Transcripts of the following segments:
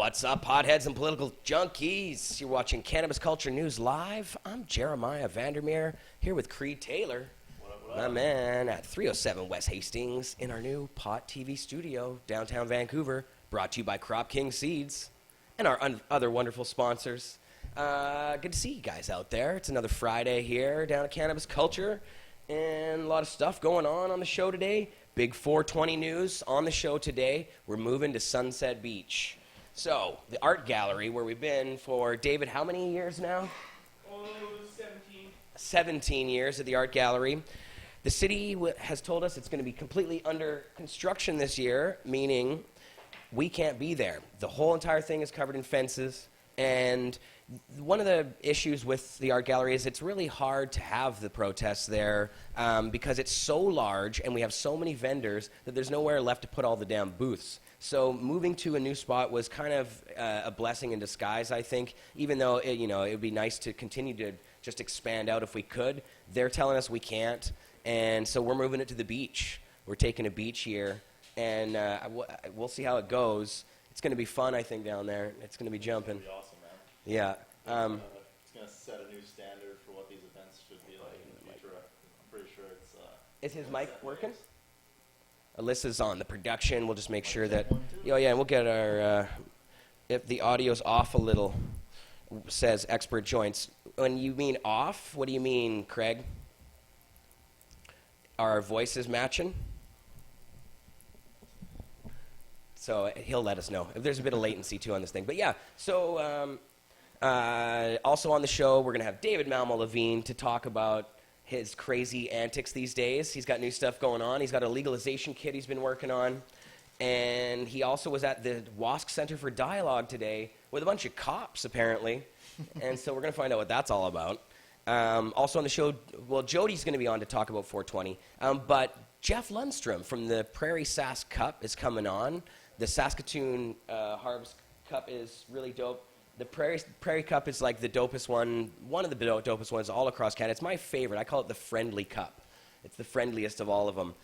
What's up, potheads and political junkies? You're watching Cannabis Culture News Live. I'm Jeremiah Vandermeer, here with Creed Taylor, my man, at 307 West Hastings in our new Pot TV studio, downtown Vancouver, brought to you by Crop King Seeds and our other wonderful sponsors. Good to see you guys out there. It's another Friday here down at Cannabis Culture, and a lot of stuff going on the show today. Big 420 news on the show today. We're moving to Sunset Beach. So, the art gallery where we've been for, David, how many years now? 17. 17 years at the art gallery. The city has told us it's going to be completely under construction this year, meaning we can't be there. The whole entire thing is covered in fences, and one of the issues with the art gallery is it's really hard to have the protests there because it's so large and we have so many vendors that there's nowhere left to put all the damn booths. So moving to a new spot was kind of a blessing in disguise, I think, even though it would be nice to continue to just expand out if we could. They're telling us we can't, and so we're moving it to the beach. We're taking a beach here, and we'll see how it goes. It's going to be fun, I think, down there. It's going to be jumping. It's going to be awesome, man. Yeah. It's going to set a new standard for what these events should be like in the future. I'm pretty sure it's... Is his mic working? Alyssa's on the production. We'll just make sure that... Oh, yeah, and we'll get our... if the audio's off a little, says expert joints. When you mean off, what do you mean, Craig? Are our voices matching? So he'll let us know. There's a bit of latency, too, on this thing. But, yeah, so also on the show, we're going to have David Malmo-Levine to talk about his crazy antics these days. He's got new stuff going on. He's got a legalization kit he's been working on. And he also was at the WASC Center for Dialogue today with a bunch of cops, apparently. And so we're going to find out what that's all about. Also on the show, well, Jodie's going to be on to talk about 420. But Jeff Lundstrom from the Prairie Sask Cup is coming on. The Saskatoon Harvest Cup is really dope. The Prairie Cup is like the dopest one of the dopest ones all across Canada. It's my favorite. I call it the friendly cup. It's the friendliest of all of them.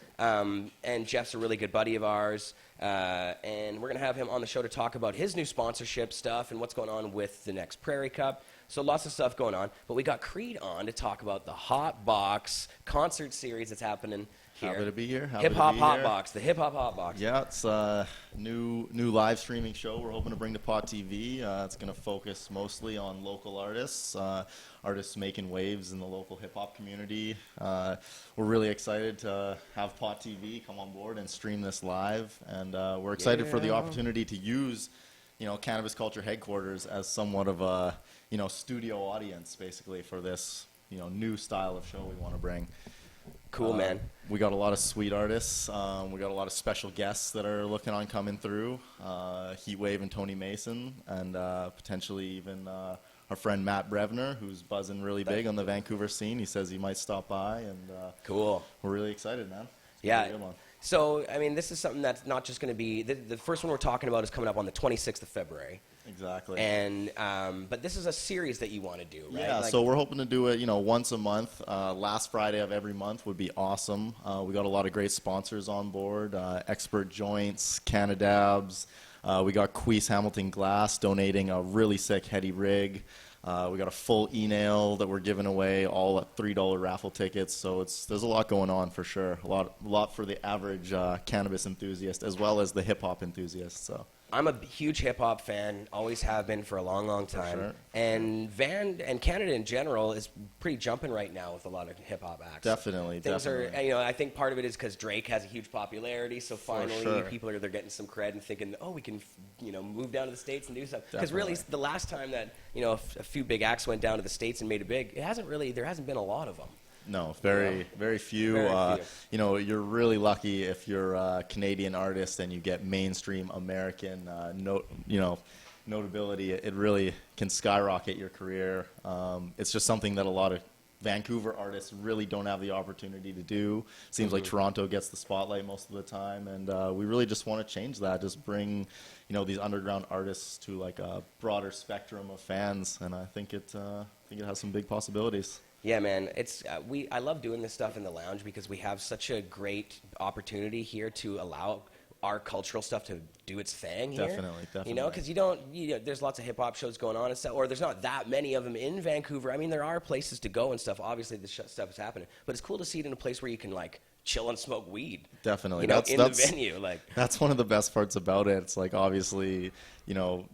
And Jeff's a really good buddy of ours. And we're going to have him on the show to talk about his new sponsorship stuff and what's going on with the next Prairie Cup. So lots of stuff going on. But we got Creed on to talk about the Hotbox concert series that's happening here. Happy to be here. Hip-Hop Hotbox, the Hip-Hop Hotbox. Yeah, it's a new live streaming show we're hoping to bring to Pot TV. It's going to focus mostly on local artists, artists making waves in the local hip-hop community. We're really excited to have Pot TV come on board and stream this live. And we're excited for the opportunity to use, Cannabis Culture headquarters as somewhat of a, studio audience, basically, for this, new style of show we want to bring. Cool, man. We got a lot of sweet artists. We got a lot of special guests that are looking on coming through. Heatwave and Tony Mason, and potentially even our friend Matt Brevner, who's buzzing really big on the Vancouver scene. He says he might stop by, and cool. We're really excited, man. Yeah. So, I mean, this is something that's not just going to be... The first one we're talking about is coming up on the 26th of February. Exactly. And but this is a series that you want to do, right? Yeah, so we're hoping to do it, once a month. Last Friday of every month would be awesome. We got a lot of great sponsors on board. Expert Joints, Canadabs. We got Queese Hamilton Glass donating a really sick heady rig. We got a full e-nail that we're giving away, all at $3 raffle tickets. So there's a lot going on for sure. A lot for the average cannabis enthusiast as well as the hip-hop enthusiast. So I'm a huge hip-hop fan, always have been for a long, long time. Sure. And Canada in general is pretty jumping right now with a lot of hip-hop acts. Definitely. Are, I think part of it is because Drake has a huge popularity, so finally people they're getting some cred and thinking, oh, we can, move down to the States and do something. Because really, the last time that, a few big acts went down to the States and made it big, there hasn't been a lot of them. No, very few. Very few. You're really lucky if you're a Canadian artist and you get mainstream American, notability. It really can skyrocket your career. It's just something that a lot of Vancouver artists really don't have the opportunity to do. Seems like Toronto gets the spotlight most of the time, and we really just want to change that. Just bring, these underground artists to like a broader spectrum of fans, and I think it has some big possibilities. Yeah, man. It's I love doing this stuff in the lounge because we have such a great opportunity here to allow our cultural stuff to do its thing here. Definitely. You know, because there's lots of hip hop shows going on and stuff, or there's not that many of them in Vancouver. I mean, there are places to go and stuff. Obviously, the stuff is happening, but it's cool to see it in a place where you can like chill and smoke weed. Definitely, you know, in the venue. Like that's one of the best parts about it. It's like obviously, you know,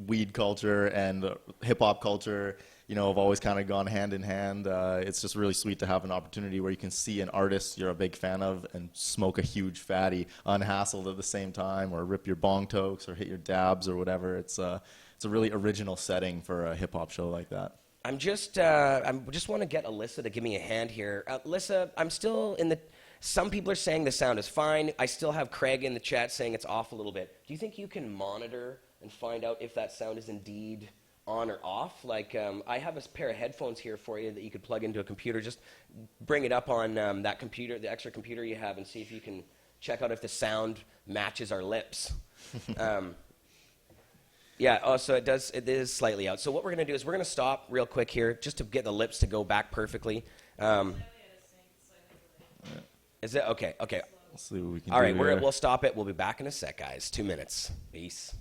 weed culture and hip hop culture, you know, have always kind of gone hand in hand. It's just really sweet to have an opportunity where you can see an artist you're a big fan of and smoke a huge fatty unhassled at the same time, or rip your bong tokes or hit your dabs or whatever. It's a really original setting for a hip hop show like that. I just want to get Alyssa to give me a hand here. Alyssa, I'm still in the. Some people are saying the sound is fine. I still have Craig in the chat saying it's off a little bit. Do you think you can monitor and find out if that sound is indeed on or off? Like, I have a pair of headphones here for you that you could plug into a computer. Just bring it up on that computer, the extra computer you have, and see if you can check out if the sound matches our lips. Yeah, oh, so it is slightly out. So what we're going to do is we're going to stop real quick here just to get the lips to go back perfectly. Is it? Okay. Let's see what we can All do right, here. we'll stop it. We'll be back in a sec, guys. 2 minutes. Peace.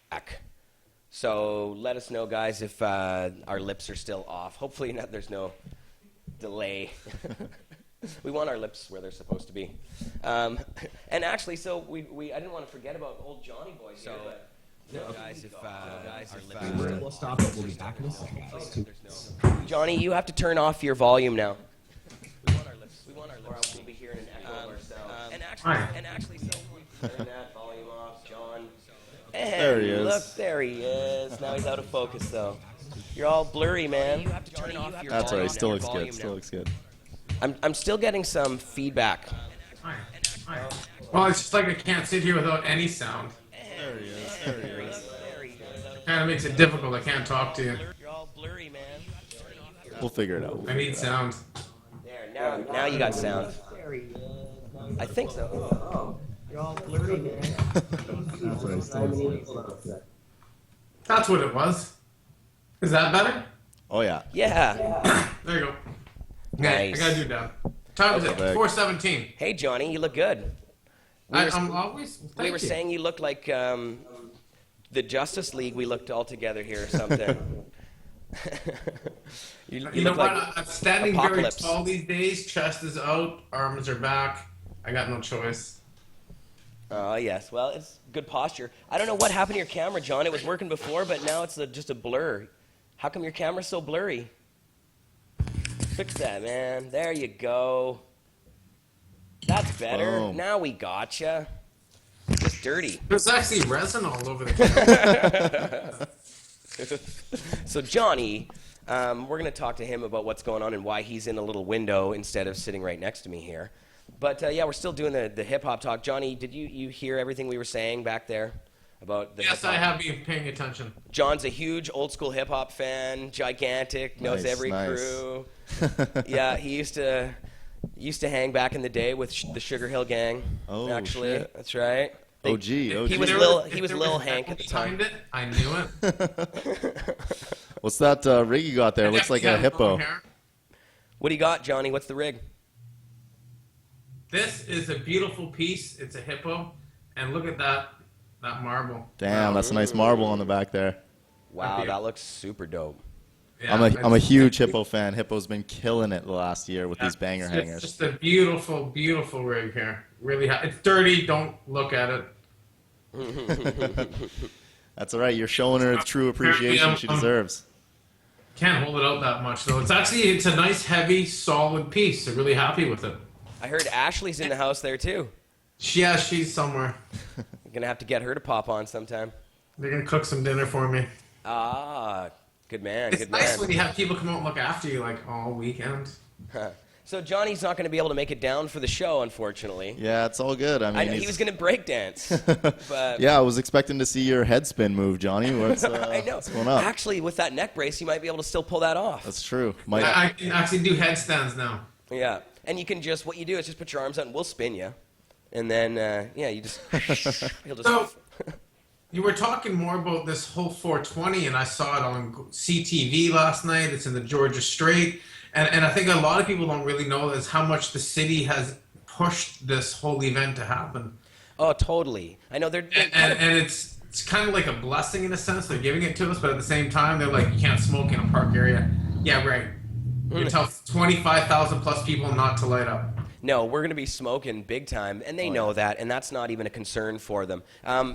Back. So let us know, guys, if our lips are still off. Hopefully not, there's no delay. We want our lips where they're supposed to be. And actually, so I didn't want to forget about old Johnny Boy. So, guys, if our lips we'll stop it. We'll be back in a second, guys. Johnny, you have to turn off your volume now. We want our lips. Or else we'll be hearing an echo of ourselves. And actually, so we turn that volume off, John. And There he is. Look, there he is. Now he's out of focus, though. You're all blurry, man. You have to turn off your That's all right. volume. Still looks good. I'm still getting some feedback. Hi. Well, it's just like I can't sit here without any sound. There he is. Kind of makes it difficult. I can't talk to you. You're all blurry, man. We'll figure it out. I need sound. There, now you got sound. I think so. Oh, you're all blurry, man. That's what it was. Is that better? Oh yeah. Yeah. There you go. Okay, Nice. I gotta do that. Time is it? Okay. 4:17. Hey, Johnny, you look good. I'm always. We were saying you look like the Justice League. We looked all together here or something. you know look what? like I'm standing Apocalypse. very tall these days. Chest is out. Arms are back. I got no choice. Oh, yes. Well, it's good posture. I don't know what happened to your camera, John. It was working before, but now it's just a blur. How come your camera's so blurry? Fix that, man. There you go. That's better. Boom. Now we gotcha. It's dirty. There's actually resin all over the camera. So Johnny, we're going to talk to him about what's going on and why he's in a little window instead of sitting right next to me here. But yeah, we're still doing the hip-hop talk. Johnny, did you hear everything we were saying back there about the Yes, hip-hop? I have been paying attention. John's a huge old-school hip-hop fan, gigantic, knows every crew. Yeah, he used to hang back in the day with the Sugar Hill Gang. Oh, actually, shit. That's right. OG. He was If there Lil was Hank echo at the time. behind it, I knew it. What's that rig you got there? Looks like a hippo. What do you got, Johnny? What's the rig? This is a beautiful piece. It's a hippo, and look at that marble. Damn, that's a nice marble on the back there. Wow, that looks super dope. Yeah, I'm a huge hippo fan. Hippo's been killing it the last year with these banger It's hangers. just a beautiful, beautiful rig here. Really, it's dirty. Don't look at it. That's all right. You're showing her the true appreciation she deserves. Can't hold it out that much though. It's a nice, heavy, solid piece. I'm really happy with it. I heard Ashley's in the house there too. Yeah, she's somewhere. You're gonna have to get her to pop on sometime. They're gonna cook some dinner for me. Ah, good man, It's good nice man. when you have people come out and look after you like all weekend. So Johnny's not going to be able to make it down for the show, unfortunately. Yeah, it's all good. I mean, I know he was going to break dance, but yeah, I was expecting to see your head spin move, Johnny. What's, I know. what's going on? Actually, with that neck brace, you might be able to still pull that off. That's true. I can actually do headstands now. Yeah, and you can what you do is just put your arms out and we'll spin you, and then yeah, you just he'll just. So, you were talking more about this whole 420, and I saw it on CTV last night. It's in the Georgia Strait. And I think a lot of people don't really know is how much the city has pushed this whole event to happen. Oh, totally. I know they're And it's kind of like a blessing in a sense. They're giving it to us, but at the same time, they're like, you can't smoke in a park area. Yeah, right. You tell 25,000 plus people not to light up. No, we're going to be smoking big time, and they know that, and that's not even a concern for them.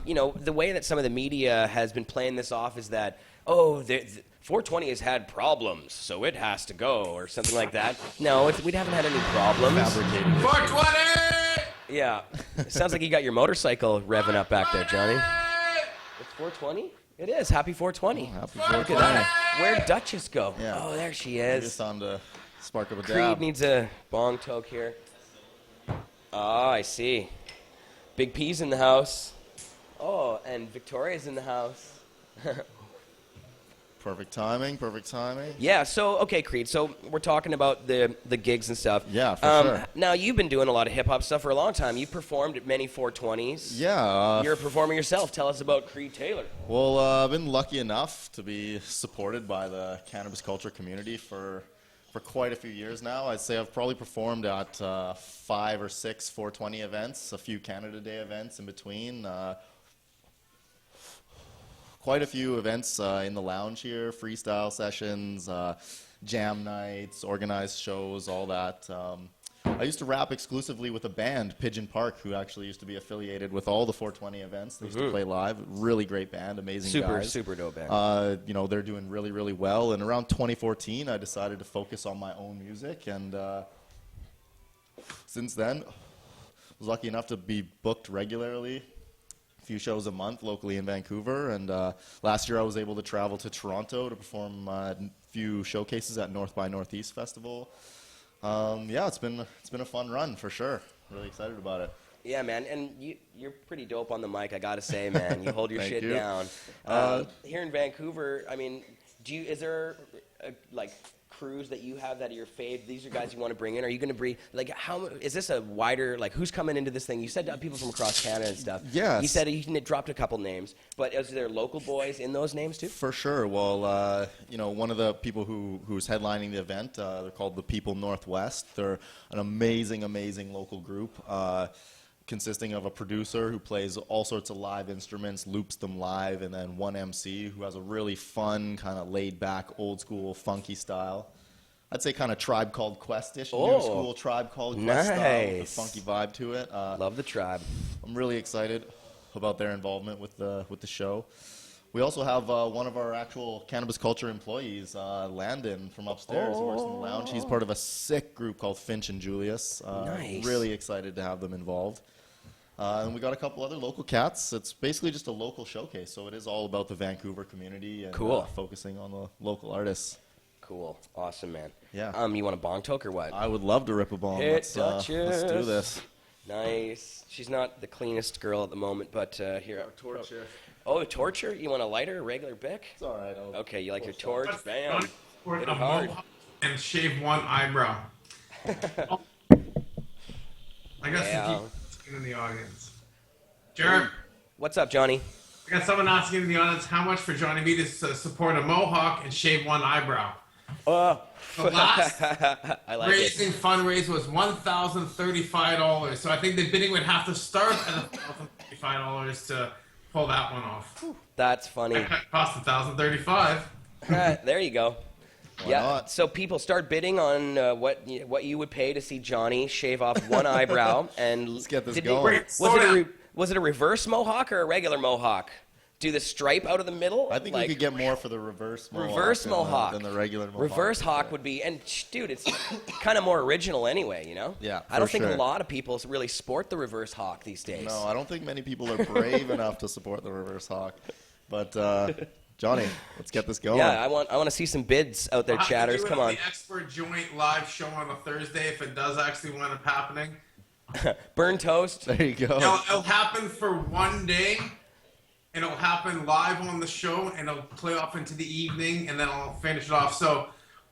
You know, the way that some of the media has been playing this off is that, 420 has had problems, so it has to go, or something like that. No, we haven't had any problems. Fabricated. 420! Yeah. It sounds like you got your motorcycle revving up back there, Johnny. It's 420? It is. Happy 420. Happy Look at 420. that. Where'd Duchess go? Yeah. Oh, there she Just is. on the spark of a Creed dab. needs a bong toke here. Oh, I see. Big P's in the house. Oh, and Victoria's in the house. Perfect timing. Perfect timing. Yeah, so, okay, Creed, so we're talking about the gigs and stuff. Yeah, for sure. Now, you've been doing a lot of hip-hop stuff for a long time. You've performed at many 420s. Yeah. You're a performer yourself. Tell us about Creed Taylor. Well, I've been lucky enough to be supported by the cannabis culture community for quite a few years now. I'd say I've probably performed at 5 or 6 420 events, a few Canada Day events in between. Quite a few events in the lounge here, freestyle sessions, jam nights, organized shows, all that. I used to rap exclusively with a band, Pigeon Park, who actually used to be affiliated with all the 420 events. They used to play live. Really great band, amazing guys. Super dope band. You know, they're doing really, really well. And around 2014, I decided to focus on my own music. And since then, I was lucky enough to be booked regularly. Few shows a month locally in Vancouver, and last year I was able to travel to Toronto to perform a few showcases at North by Northeast Festival. Yeah, it's been a fun run for sure. Really excited about it. Yeah, man, and you're pretty dope on the mic, I gotta say, man. You hold your Thank shit you. down. Here in Vancouver, I mean, is there like crews that you have that are your fave? These are guys you want to bring in? Are you going to bring, like, how is this a wider, like, who's coming into this thing? You said people from across Canada and stuff. Yes. You said you dropped a couple names, but is there local boys in those names too? For sure. Well, you know, one of the people who's headlining the event, they're called the People Northwest. They're an amazing, amazing local group. Consisting of a producer who plays all sorts of live instruments, loops them live, and then one MC who has a really fun, kind of laid-back, old-school, funky style. I'd say kind of Tribe Called Quest-ish, new school Tribe Called Quest style with a funky vibe to it. Love the Tribe. I'm really excited about their involvement with the show. We also have one of our actual cannabis culture employees, Landon from upstairs, who works in the lounge. He's part of a sick group called Finch and Julius. Nice. Really excited to have them involved. And we got a couple other local cats. It's basically just a local showcase, so it is all about the Vancouver community and focusing on the local artists. Cool. Awesome, man. Yeah. You want a bong toke or what? I would love to rip a bong. Let's Let's do this. Nice. She's not the cleanest girl at the moment, but here. Torture. Oh, torture? You want a lighter, a regular Bic? It's all right. Okay, you like your torch? Bam. Or Hit a it hard. mohawk and shave one eyebrow. I got some people asking in the audience. Jared, What's up, Johnny? I got someone asking in the audience how much for Johnny B to support a mohawk and shave one eyebrow. The last I like raising fundraise was $1,035. So I think the bidding would have to start at $1,035 to pull that one off. That's funny. It cost $1,035. There you go. Why Yeah. not? So people start bidding on what you would pay to see Johnny shave off one eyebrow, and Let's get this did going. he- was it a reverse mohawk or a regular mohawk? Do the stripe out of the middle? I think you could get more for the reverse mohawk, than the regular mohawk. Reverse hawk would be, and dude, it's kind of more original anyway, you know? Yeah, I don't for think sure. a lot of people really sport the reverse hawk these days. No, I don't think many people are brave enough to support the reverse hawk. But Johnny, let's get this going. Yeah, I want to see some bids out there, chatters. Come on. The Expert Joint live show on a Thursday if it does actually wind up happening. Burn toast. There you go. It'll happen for one day. And it'll happen live on the show, and it'll play off into the evening, and then I'll finish it off. So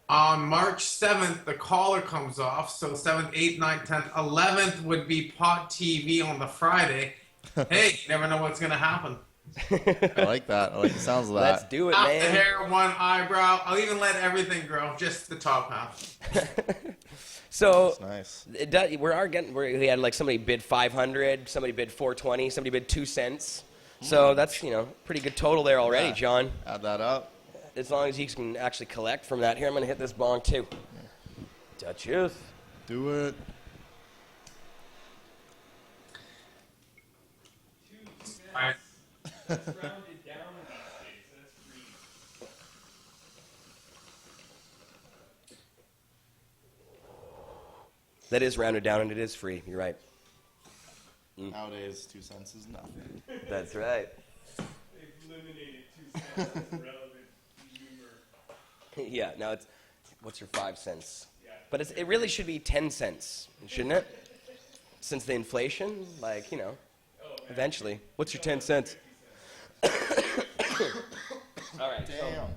on March 7th, the caller comes off. So 7th, 8th, 9th, 10th, 11th would be Pot TV on the Friday. Hey, you never know what's going to happen. I like that. I like the sounds of that. Let's do it, Half the man. hair, one eyebrow. I'll even let everything grow, just the top half. So That's nice. we had like somebody bid 500, somebody bid 420, somebody bid 2 cents. So that's, pretty good total there already, Yeah. John. Add that up. As long as you can actually collect from that. Here, I'm going to hit this bong too. Touches. Do it. Alright. That's rounded down these days. That's free. That is rounded down and it is free. You're right. Nowadays, 2 cents is nothing. That's right. They've eliminated 2 cents as relevant humor. Yeah, now what's your 5 cents? Yeah. But it really should be 10 cents, shouldn't it? Since the inflation, eventually. What's your 10 cents? All right. Damn.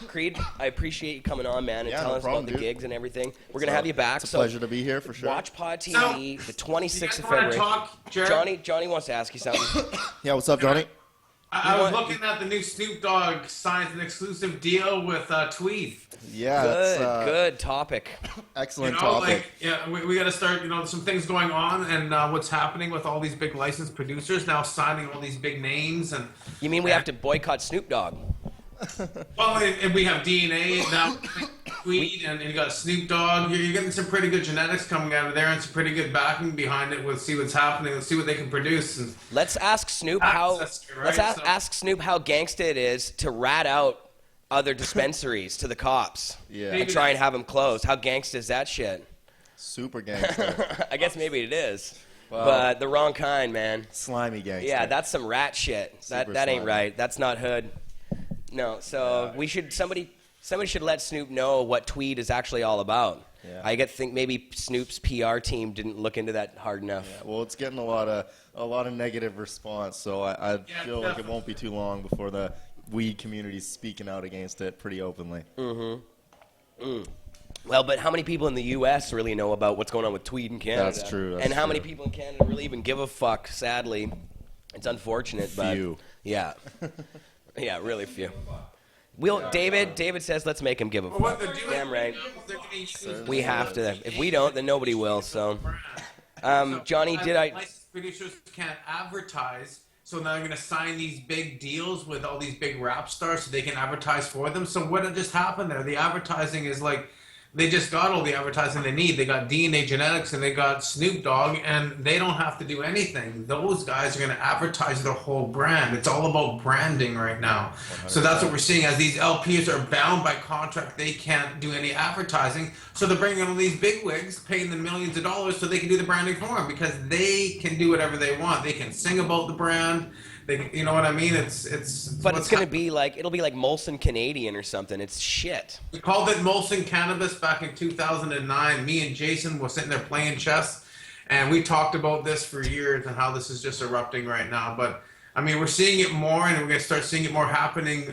Creed, I appreciate you coming on, man, and Yeah, telling no us problem, about the dude. gigs and everything. We're going to have you back. It's a pleasure to be here, for sure. Watch Pod TV the 26th of February. Talk, Jared? Johnny wants to ask you something. Yeah, what's up, Johnny? I was looking at the new Snoop Dogg signs an exclusive deal with Tweed. Yeah, that's Good topic. excellent topic. We got to start, some things going on and what's happening with all these big licensed producers now signing all these big names. And You mean we have to boycott Snoop Dogg? well, and we have DNA now, Tweed, and you got Snoop Dogg. You're getting some pretty good genetics coming out of there and some pretty good backing behind it. We'll see what's happening. Let's see what they can produce. And Let's ask Snoop ask Snoop how gangsta it is to rat out other dispensaries to the cops. Yeah. And try and have them closed. How gangsta is that shit? Super gangster. I guess maybe it is. Wow. But the wrong kind, man. Slimy gangster. Yeah, that's some rat shit. Super That ain't slimy. right. That's not hood. No, so we should somebody should let Snoop know what Tweed is actually all about. Yeah. I think maybe Snoop's PR team didn't look into that hard enough. Yeah, well, it's getting a lot of negative response, so I feel like it won't be too long before the weed community's speaking out against it pretty openly. Well, but how many people in the U.S. really know about what's going on with Tweed in Canada? That's true, and how many people in Canada really even give a fuck? Sadly, it's unfortunate, Few. but yeah, yeah, really few. David says let's make him give a fuck. what they're doing, Damn right. they're gonna use We have to. If we don't, then nobody will. So, Johnny, did I? Licensed producers can't advertise, so now they're going to sign these big deals with all these big rap stars so they can advertise for them. So what had just happened there? The advertising is like they just got all the advertising they need. They got DNA Genetics and they got Snoop Dogg, and they don't have to do anything. Those guys are going to advertise their whole brand. It's all about branding right now. 100%. So that's what we're seeing. As these LPs are bound by contract, they can't do any advertising. So they're bringing all these big wigs, paying them millions of dollars so they can do the branding for them because they can do whatever they want. They can sing about the brand. They can, you know what I mean? But it's going to be like, it'll be like Molson Canadian or something. It's shit. We called it Molson Cannabis back in 2009. Me and Jason were sitting there playing chess, and we talked about this for years and how this is just erupting right now. But, I mean, we're seeing it more, and we're going to start seeing it more happening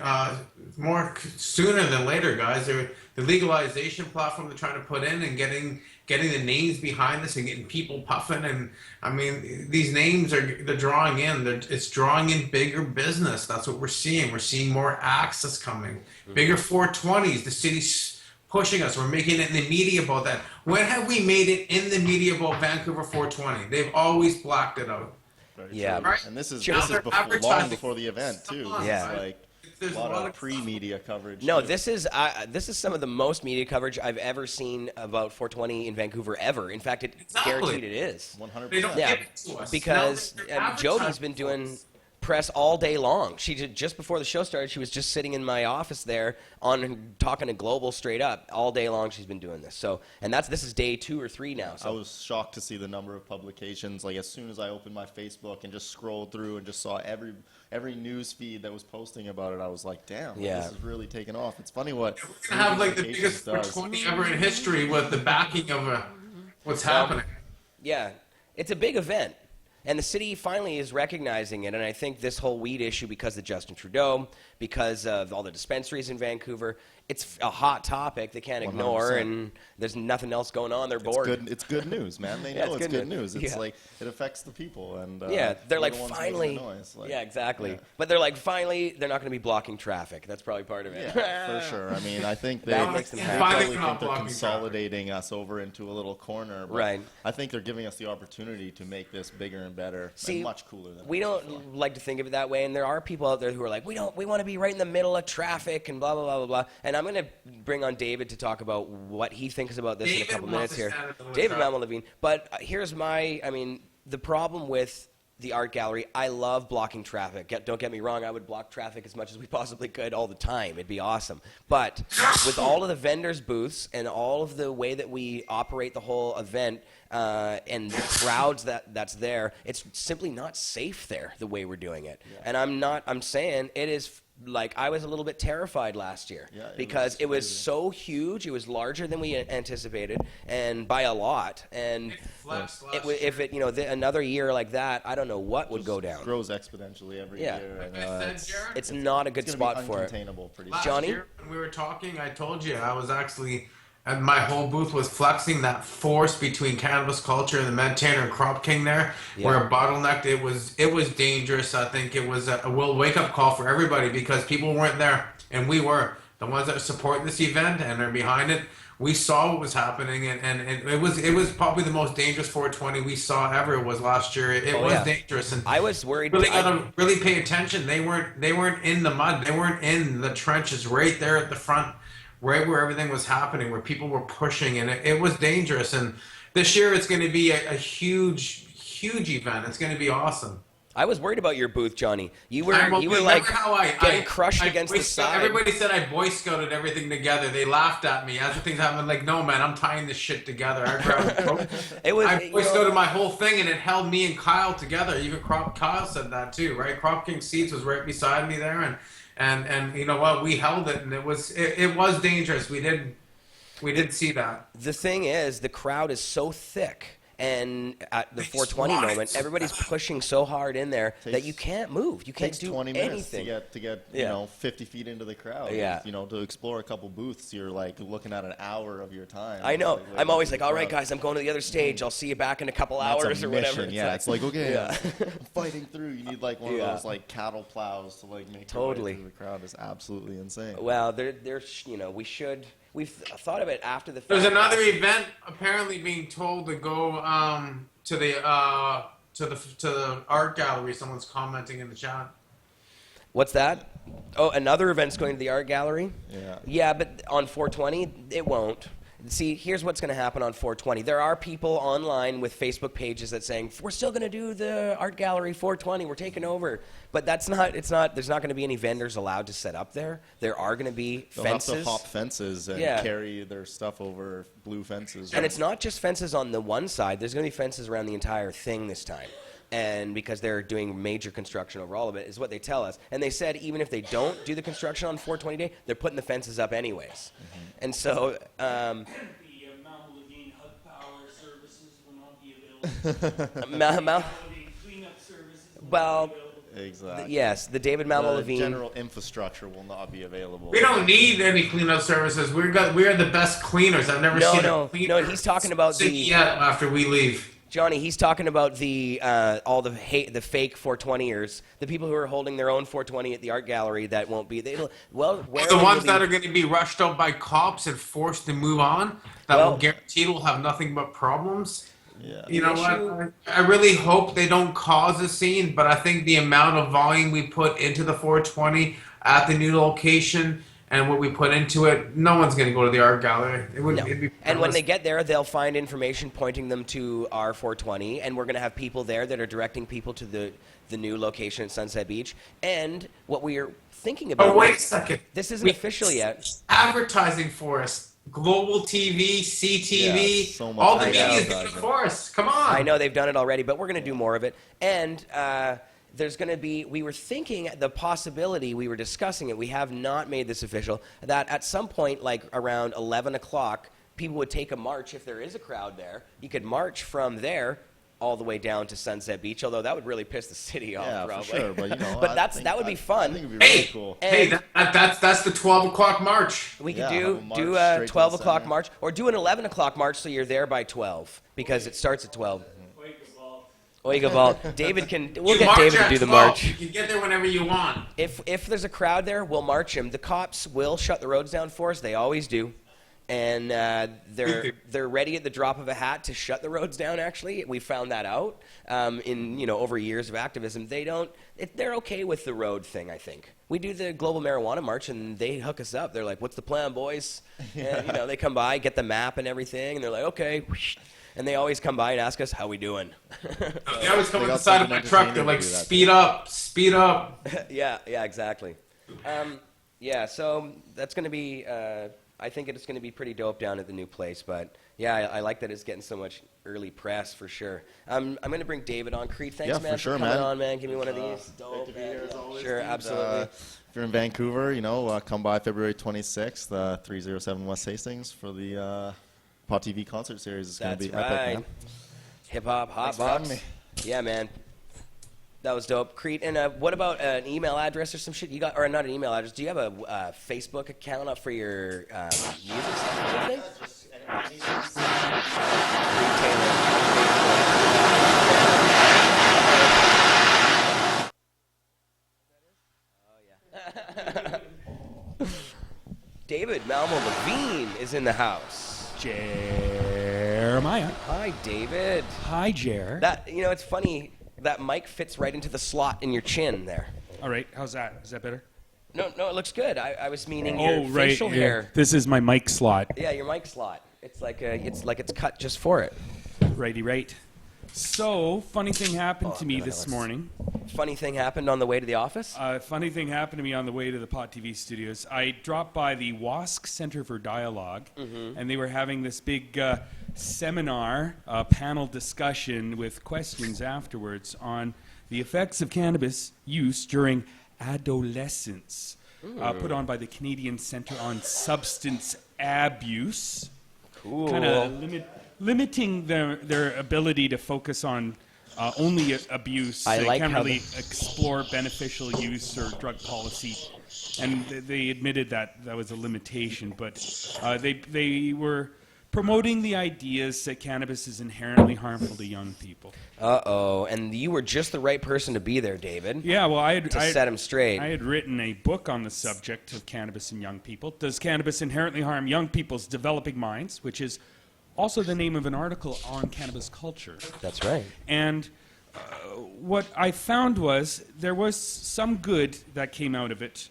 more sooner than later, guys. The legalization platform they're trying to put in and getting the names behind this and getting people puffing. And, I mean, these names they're drawing in. It's drawing in bigger business. That's what we're seeing. We're seeing more access coming. Mm-hmm. Bigger 420s. The city's pushing us. We're making it in the media about that. When have we made it in the media about Vancouver 420? They've always blacked it out. Yeah. Right? And this is Now long before the event, too. Yeah. It's like There's a lot of pre-media coverage. No, too. this is some of the most media coverage I've ever seen about 420 in Vancouver ever. In fact, it's guaranteed it is. 100%. They don't Yeah, give it to us. because Now they're Jodie's been advertising doing for us. press all day long. She did just before the show started. She was just sitting in my office there on talking to Global straight up all day long. She's been doing this. So, and this is day 2 or 3 now. I So was shocked to see the number of publications. Like, as soon as I opened my Facebook and just scrolled through and just saw every news feed that was posting about it, I was like, damn, Yeah. this is really taking off. It's funny what We're gonna have like the biggest does. 420 ever in history with the backing of what's happening. yeah, it's a big event. And the city finally is recognizing it, and I think this whole weed issue, because of Justin Trudeau, because of all the dispensaries in Vancouver, it's a hot topic they can't ignore, 100%. and there's nothing else going on. They're bored. It's good news, man. They Yeah, know it's it's good good news. news. It's Yeah. like it affects the people, and Yeah, they're we're like the ones making finally. the noise. Like, Yeah, exactly. yeah. But they're like finally, they're not going to be blocking traffic. That's probably part of it. Yeah, for sure. I mean, I think they That makes them happy. Finally probably not think they're blocking consolidating us over into a little corner. But Right. I think they're giving us the opportunity to make this bigger and better See, and much cooler than we it was don't like to think of it that way, and there are people out there who are like, we want to be right in the middle of traffic and blah blah blah blah blah. And I'm going to bring on David to talk about what he thinks about this in a David couple wants minutes to here. stand in the middle of David traffic. Mammal Levine. But here's the problem with the art gallery. I love blocking traffic. Don't get me wrong. I would block traffic as much as we possibly could all the time. It'd be awesome. But with all of the vendors' booths and all of the way that we operate the whole event and the crowds that's there, it's simply not safe there the way we're doing it. Yeah. And I'm saying it is. Like, I was a little bit terrified last year because it was so huge. It was larger than we anticipated, and by a lot. And another year like that, I don't know what would go down. It grows exponentially every Yeah. year. Like And, I said, Jared, It's not a good it's gonna spot be for it. uncontainable pretty last soon. Johnny? year when we were talking, I told you I was actually, and my whole booth was flexing that force between Cannabis Culture and the Meditator and Crop King there, where it bottlenecked. It was dangerous. I think it was a wake up call for everybody because people weren't there, and we were the ones that support this event and are behind it. We saw what was happening, and it was probably the most dangerous 420 we saw ever. It was last year. It was dangerous, and I was worried. really gotta really pay attention. They weren't in the mud. They weren't in the trenches. Right there at the front, right where everything was happening, where people were pushing, and it was dangerous. And this year, it's going to be a huge event. It's going to be awesome. I was worried about your booth, Johnny. You were Remember like how getting crushed against the side. Everybody said I Boy Scouted everything together. They laughed at me as the things happened. Like, no, man, I'm tying this shit together. I Boy Scouted my whole thing, and it held me and Kyle together. Even Kyle said that too, right? Crop King Seeds was right beside me there, and you know what? We held it, and it was dangerous. We did see that. The thing is, the crowd is so thick. And at the 420 moment, everybody's pushing so hard in there that you can't move. You can't Takes do 20 minutes anything. to get you know 50 feet into the crowd. Yeah. You know, to explore a couple booths, you're like looking at an hour of your time. I know. Like, I'm always waiting like, for all the right, crowd. guys, I'm going to the other stage. I'll see you back in a couple That's hours a or whatever. mission. Yeah, it's like okay, Yeah. I'm fighting through. You need like one of those like cattle plows to like make your way Totally. through the crowd. Is absolutely insane. Well, there's we've thought of it after the fact. There's another event apparently being told to go to the art gallery. Someone's commenting in the chat. What's that? Oh, another event's going to the art gallery? Yeah. Yeah, but on 420, it won't. See, here's what's going to happen on 420. There are people online with Facebook pages that saying, we're still going to do the art gallery 420, we're taking over. But there's not going to be any vendors allowed to set up there. There are going to be They'll fences. have to hop fences and carry their stuff over blue fences. And it's not just fences on the one side. There's going to be fences around the entire thing this time. And because they're doing major construction over all of it, is what they tell us. And they said even if they don't do the construction on 420 day, they're putting the fences up anyways. Mm-hmm. And so... The Mount Levine Hug Power services will not be available. Cleanup services will Well, not be available. Exactly. yes, the David Mammal The Levine... general infrastructure will not be available. We don't need any cleanup services. We are the best cleaners. I've never seen a cleaner. No, he's talking about sit yet after we leave. Johnny, he's talking about the all the fake 420ers, the people who are holding their own 420 at the art gallery that won't be. The ones that are going to be rushed out by cops and forced to move on, that will guaranteed will have nothing but problems. Yeah. You know what? I really hope they don't cause a scene, but I think the amount of volume we put into the 420 at the new location and what we put into it, no one's going to go to the art gallery. It'd be and when they get there, they'll find information pointing them to our 420, and we're going to have people there that are directing people to the new location at Sunset Beach. And what we are thinking about... Oh, wait a second. This isn't official yet. Advertising for us. Global TV, CTV, Yeah, so much all the right media is now, doing it guys. for us. Come on. I know they've done it already, but we're going to do more of it. And there's going to be, we were thinking the possibility, we were discussing it, we have not made this official, that at some point, like around 11 o'clock, people would take a march if there is a crowd there. You could march from there all the way down to Sunset Beach, although that would really piss the city off, Yeah, probably. for sure. But, But that would be fun. I think it'd be really cool. Hey, that's the 12 o'clock march. We could Yeah, have a march do straight a to 12 the o'clock center. march, or do an 11 o'clock march so you're there by 12, because it starts at 12. Oiga Vault. David we'll You get march David to at do the 12. march. You can get there whenever you want. If there's a crowd there, we'll march him. The cops will shut the roads down for us. They always do. And they're ready at the drop of a hat to shut the roads down, actually. We found that out in over years of activism. They're okay with the road thing, I think. We do the Global Marijuana March, and they hook us up. They're like, what's the plan, boys? And, they come by, get the map and everything, and they're like, okay. And they always come by and ask us, how we doing? They always come They on the got side of something my truck. They're entertaining like, to do that speed up, speed up. Yeah, exactly. So that's going to be, I think it's going to be pretty dope down at the new place. But, yeah, I like that it's getting so much early press, for sure. I'm going to bring David on. Creed, thanks, Yeah, man, for sure, coming man. on, man. Give me one of these. Great to be here as always. Sure, dude. absolutely. If you're in Vancouver, come by February 26th, 307 West Hastings for the Pot TV concert series. It's going to That's be right. epic, man. Hip-Hop Thanks for having Hotbox. me. Yeah, man. That was dope. Creed, and what about an email address or some shit? You got, or not an email address? Do you have a Facebook account up for your music stuff or anything? Creed Taylor. Oh yeah. David Malmo Levine is in the house. Jeremiah. Hi, David. Hi, Jer. That it's funny. That mic fits right into the slot in your chin there. All right, how's that? Is that better? No, it looks good. I was meaning your right. facial yeah. hair. This is my mic slot. Yeah, your mic slot. It's like it's cut just for it. Righty, right. So, funny thing happened to me God, this Alex. morning. Funny thing happened on the way to the office. Funny thing happened to me on the way to the Pot TV studios. I dropped by the WASC Center for Dialogue, and they were having this big seminar, panel discussion with questions afterwards on the effects of cannabis use during adolescence, put on by the Canadian Centre on Substance Abuse. Cool. Kind of limiting their ability to focus on only abuse. I They like can't how really explore beneficial use or drug policy. And they admitted that was a limitation, but they were promoting the ideas that cannabis is inherently harmful to young people. Uh-oh. And you were just the right person to be there, David. Yeah, well, To set him straight. I had written a book on the subject of cannabis in young people. Does cannabis inherently harm young people's developing minds, which is also the name of an article on cannabis culture. That's right. And what I found was there was some good that came out of it.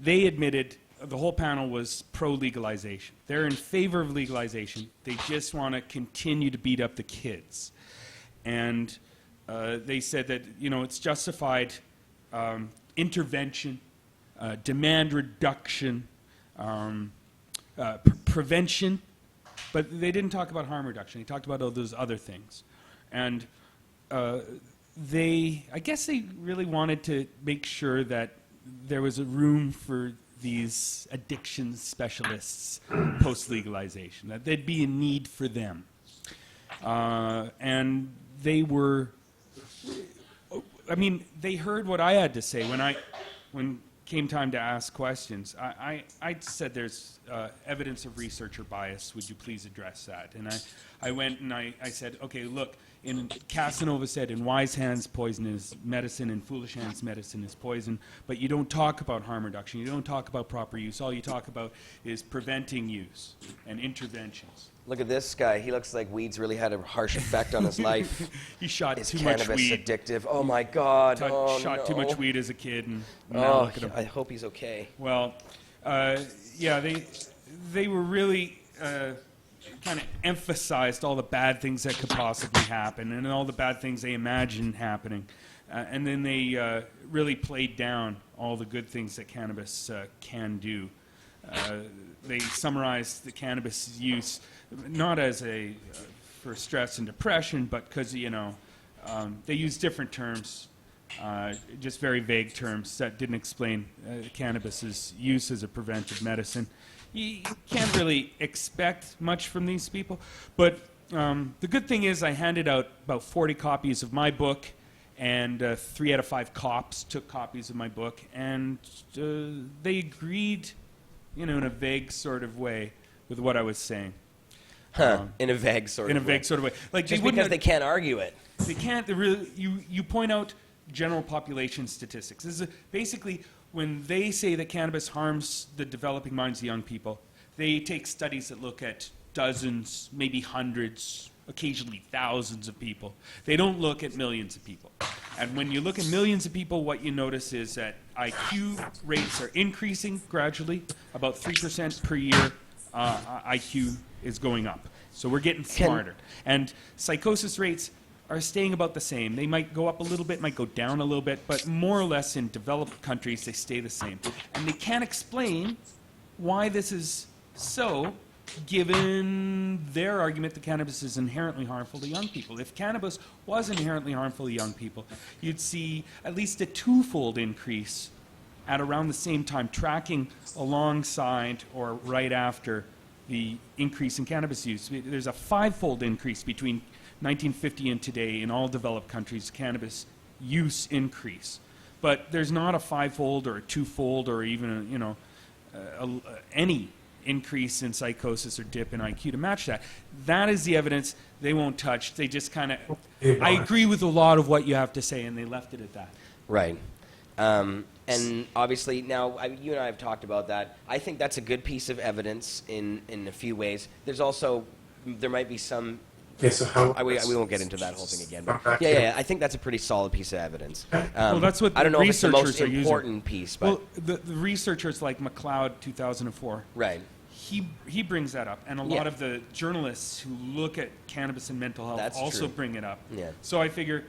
They admitted the whole panel was pro-legalization. They're in favor of legalization. They just want to continue to beat up the kids. And they said that, it's justified intervention, demand reduction, prevention, but they didn't talk about harm reduction. They talked about all those other things. And I guess they really wanted to make sure that there was a room for these addiction specialists post-legalization, that there'd be a need for them. And they heard what I had to say when came time to ask questions. I said there's evidence of researcher bias. Would you please address that? And I went and I said, okay, look, Casanova said, in wise hands poison is medicine, in foolish hands medicine is poison, but you don't talk about harm reduction. You don't talk about proper use. All you talk about is preventing use and interventions. Look at this guy. He looks like weed's really had a harsh effect on his life. He shot Is too much cannabis weed. addictive? Oh my God! Shot too much weed as a kid, and now Oh, look at him. I hope he's okay. Well, yeah, they were really kind of emphasized all the bad things that could possibly happen and all the bad things they imagined happening. And then they really played down all the good things that cannabis can do. They summarized the cannabis use not as for stress and depression, but because, they use different terms, just very vague terms that didn't explain cannabis's use as a preventive medicine. You can't really expect much from these people, but the good thing is I handed out about 40 copies of my book, and 3 out of 5 cops took copies of my book, and they agreed, in a vague sort of way with what I was saying. In a vague sort In of a way. vague sort of way. Like Just because they can't argue it. They can't. They really, you point out general population statistics. This is basically when they say that cannabis harms the developing minds of young people, they take studies that look at dozens, maybe hundreds, occasionally thousands of people. They don't look at millions of people. And when you look at millions of people, what you notice is that IQ rates are increasing gradually, about 3% per year. IQ is going up. So we're getting smarter. And psychosis rates are staying about the same. They might go up a little bit, might go down a little bit, but more or less in developed countries, they stay the same. And they can't explain why this is so, given their argument that cannabis is inherently harmful to young people. If cannabis was inherently harmful to young people, you'd see at least a 2-fold increase at around the same time, tracking alongside or right after the increase in cannabis use. There's a 5-fold increase between 1950 and today in all developed countries, cannabis use increase. But there's not a 5-fold or a 2-fold or even, any increase in psychosis or dip in IQ to match that. That is the evidence they won't touch. They just kind of, I agree with a lot of what you have to say, and they left it at that. Right. And obviously, now, you and I have talked about that. I think that's a good piece of evidence in a few ways. There's also, there might be some... Okay, so how... we won't get into that whole thing again. But yeah, I think that's a pretty solid piece of evidence. Well, that's what the I don't know if it's the researchers most are using. important piece, but... Well, the researchers like McLeod, 2004, Right. he brings that up. And a lot of the journalists who look at cannabis and mental health That's also true. bring it up. Yeah. So I figure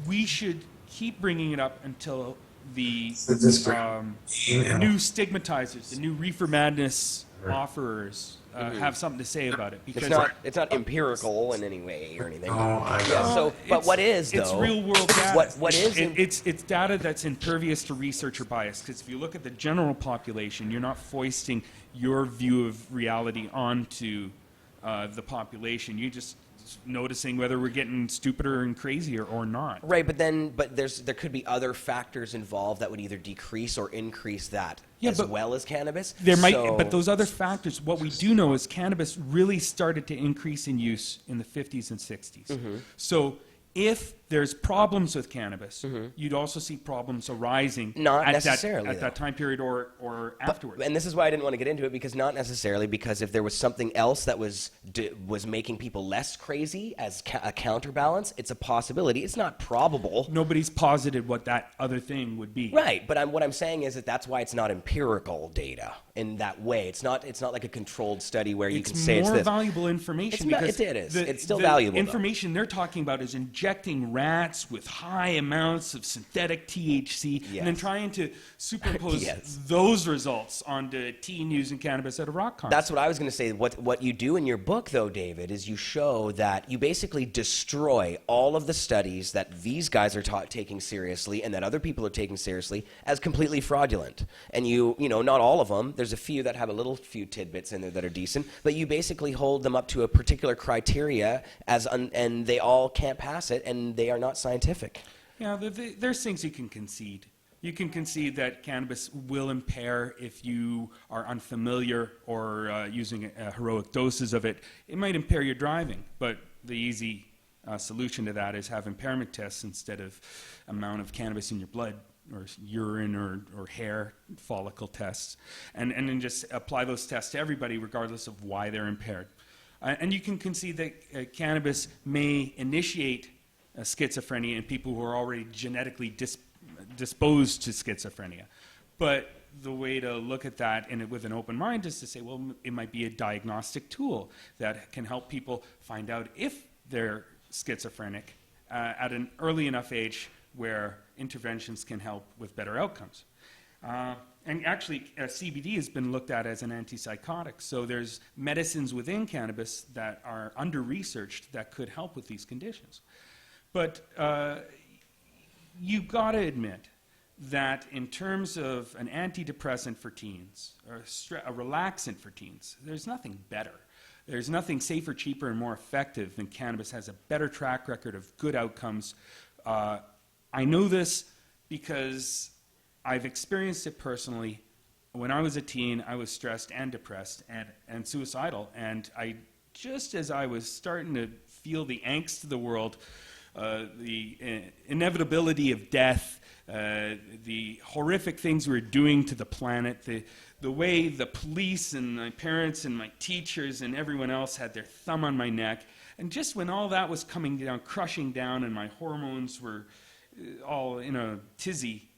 we should keep bringing it up until the new stigmatizers, the new reefer madness offerers have something to say about it. Because It's not empirical in any way or anything. Oh, I know. Yeah, so, but what is, though? It's real world data. What is... It's data that's impervious to researcher bias. Because if you look at the general population, you're not foisting your view of reality onto the population. You're just noticing whether we're getting stupider and crazier or not. Right, but there could be other factors involved that would either decrease or increase that as well as cannabis. There might, but those other factors, what we do know is cannabis really started to increase in use in the 50s and 60s. Mm-hmm. So if there's problems with cannabis, you'd also see problems arising Not at necessarily, that time period or afterwards. And this is why I didn't want to get into it, because not necessarily, because if there was something else that was making people less crazy as a counterbalance, it's a possibility. It's not probable. Nobody's posited what that other thing would be. Right, but what I'm saying is that's why it's not empirical data in that way. It's not like a controlled study where you can say it's more this. valuable information It's because it is. It's still the valuable, though. information they're talking about is injecting rats with high amounts of synthetic THC and then trying to superimpose those results onto teen using cannabis at a rock concert. That's what I was going to say. What you do in your book, though, David, is you show that you basically destroy all of the studies that these guys are taking seriously and that other people are taking seriously as completely fraudulent. And you know, not all of them. There's a few that have a few tidbits in there that are decent, but you basically hold them up to a particular criteria and they all can't pass it, and they are not scientific. Yeah, there's things you can concede. You can concede that cannabis will impair if you are unfamiliar or using heroic doses of it. It might impair your driving, but the easy solution to that is have impairment tests instead of amount of cannabis in your blood or urine or hair follicle tests, and then just apply those tests to everybody regardless of why they're impaired. And you can concede that cannabis may initiate schizophrenia in people who are already genetically disposed to schizophrenia. But the way to look at that with an open mind is to say, well, it might be a diagnostic tool that can help people find out if they're schizophrenic at an early enough age where interventions can help with better outcomes. And actually, CBD has been looked at as an antipsychotic. So there's medicines within cannabis that are under-researched that could help with these conditions. But you've got to admit that in terms of an antidepressant for teens, or a relaxant for teens, there's nothing better. There's nothing safer, cheaper, and more effective than cannabis. Has a better track record of good outcomes. I know this because I've experienced it personally. When I was a teen, I was stressed and depressed and suicidal. And just as I was starting to feel the angst of the world, the inevitability of death, the horrific things we were doing to the planet, the way the police and my parents and my teachers and everyone else had their thumb on my neck, and just when all that was coming down, crushing down, and my hormones were all in a tizzy,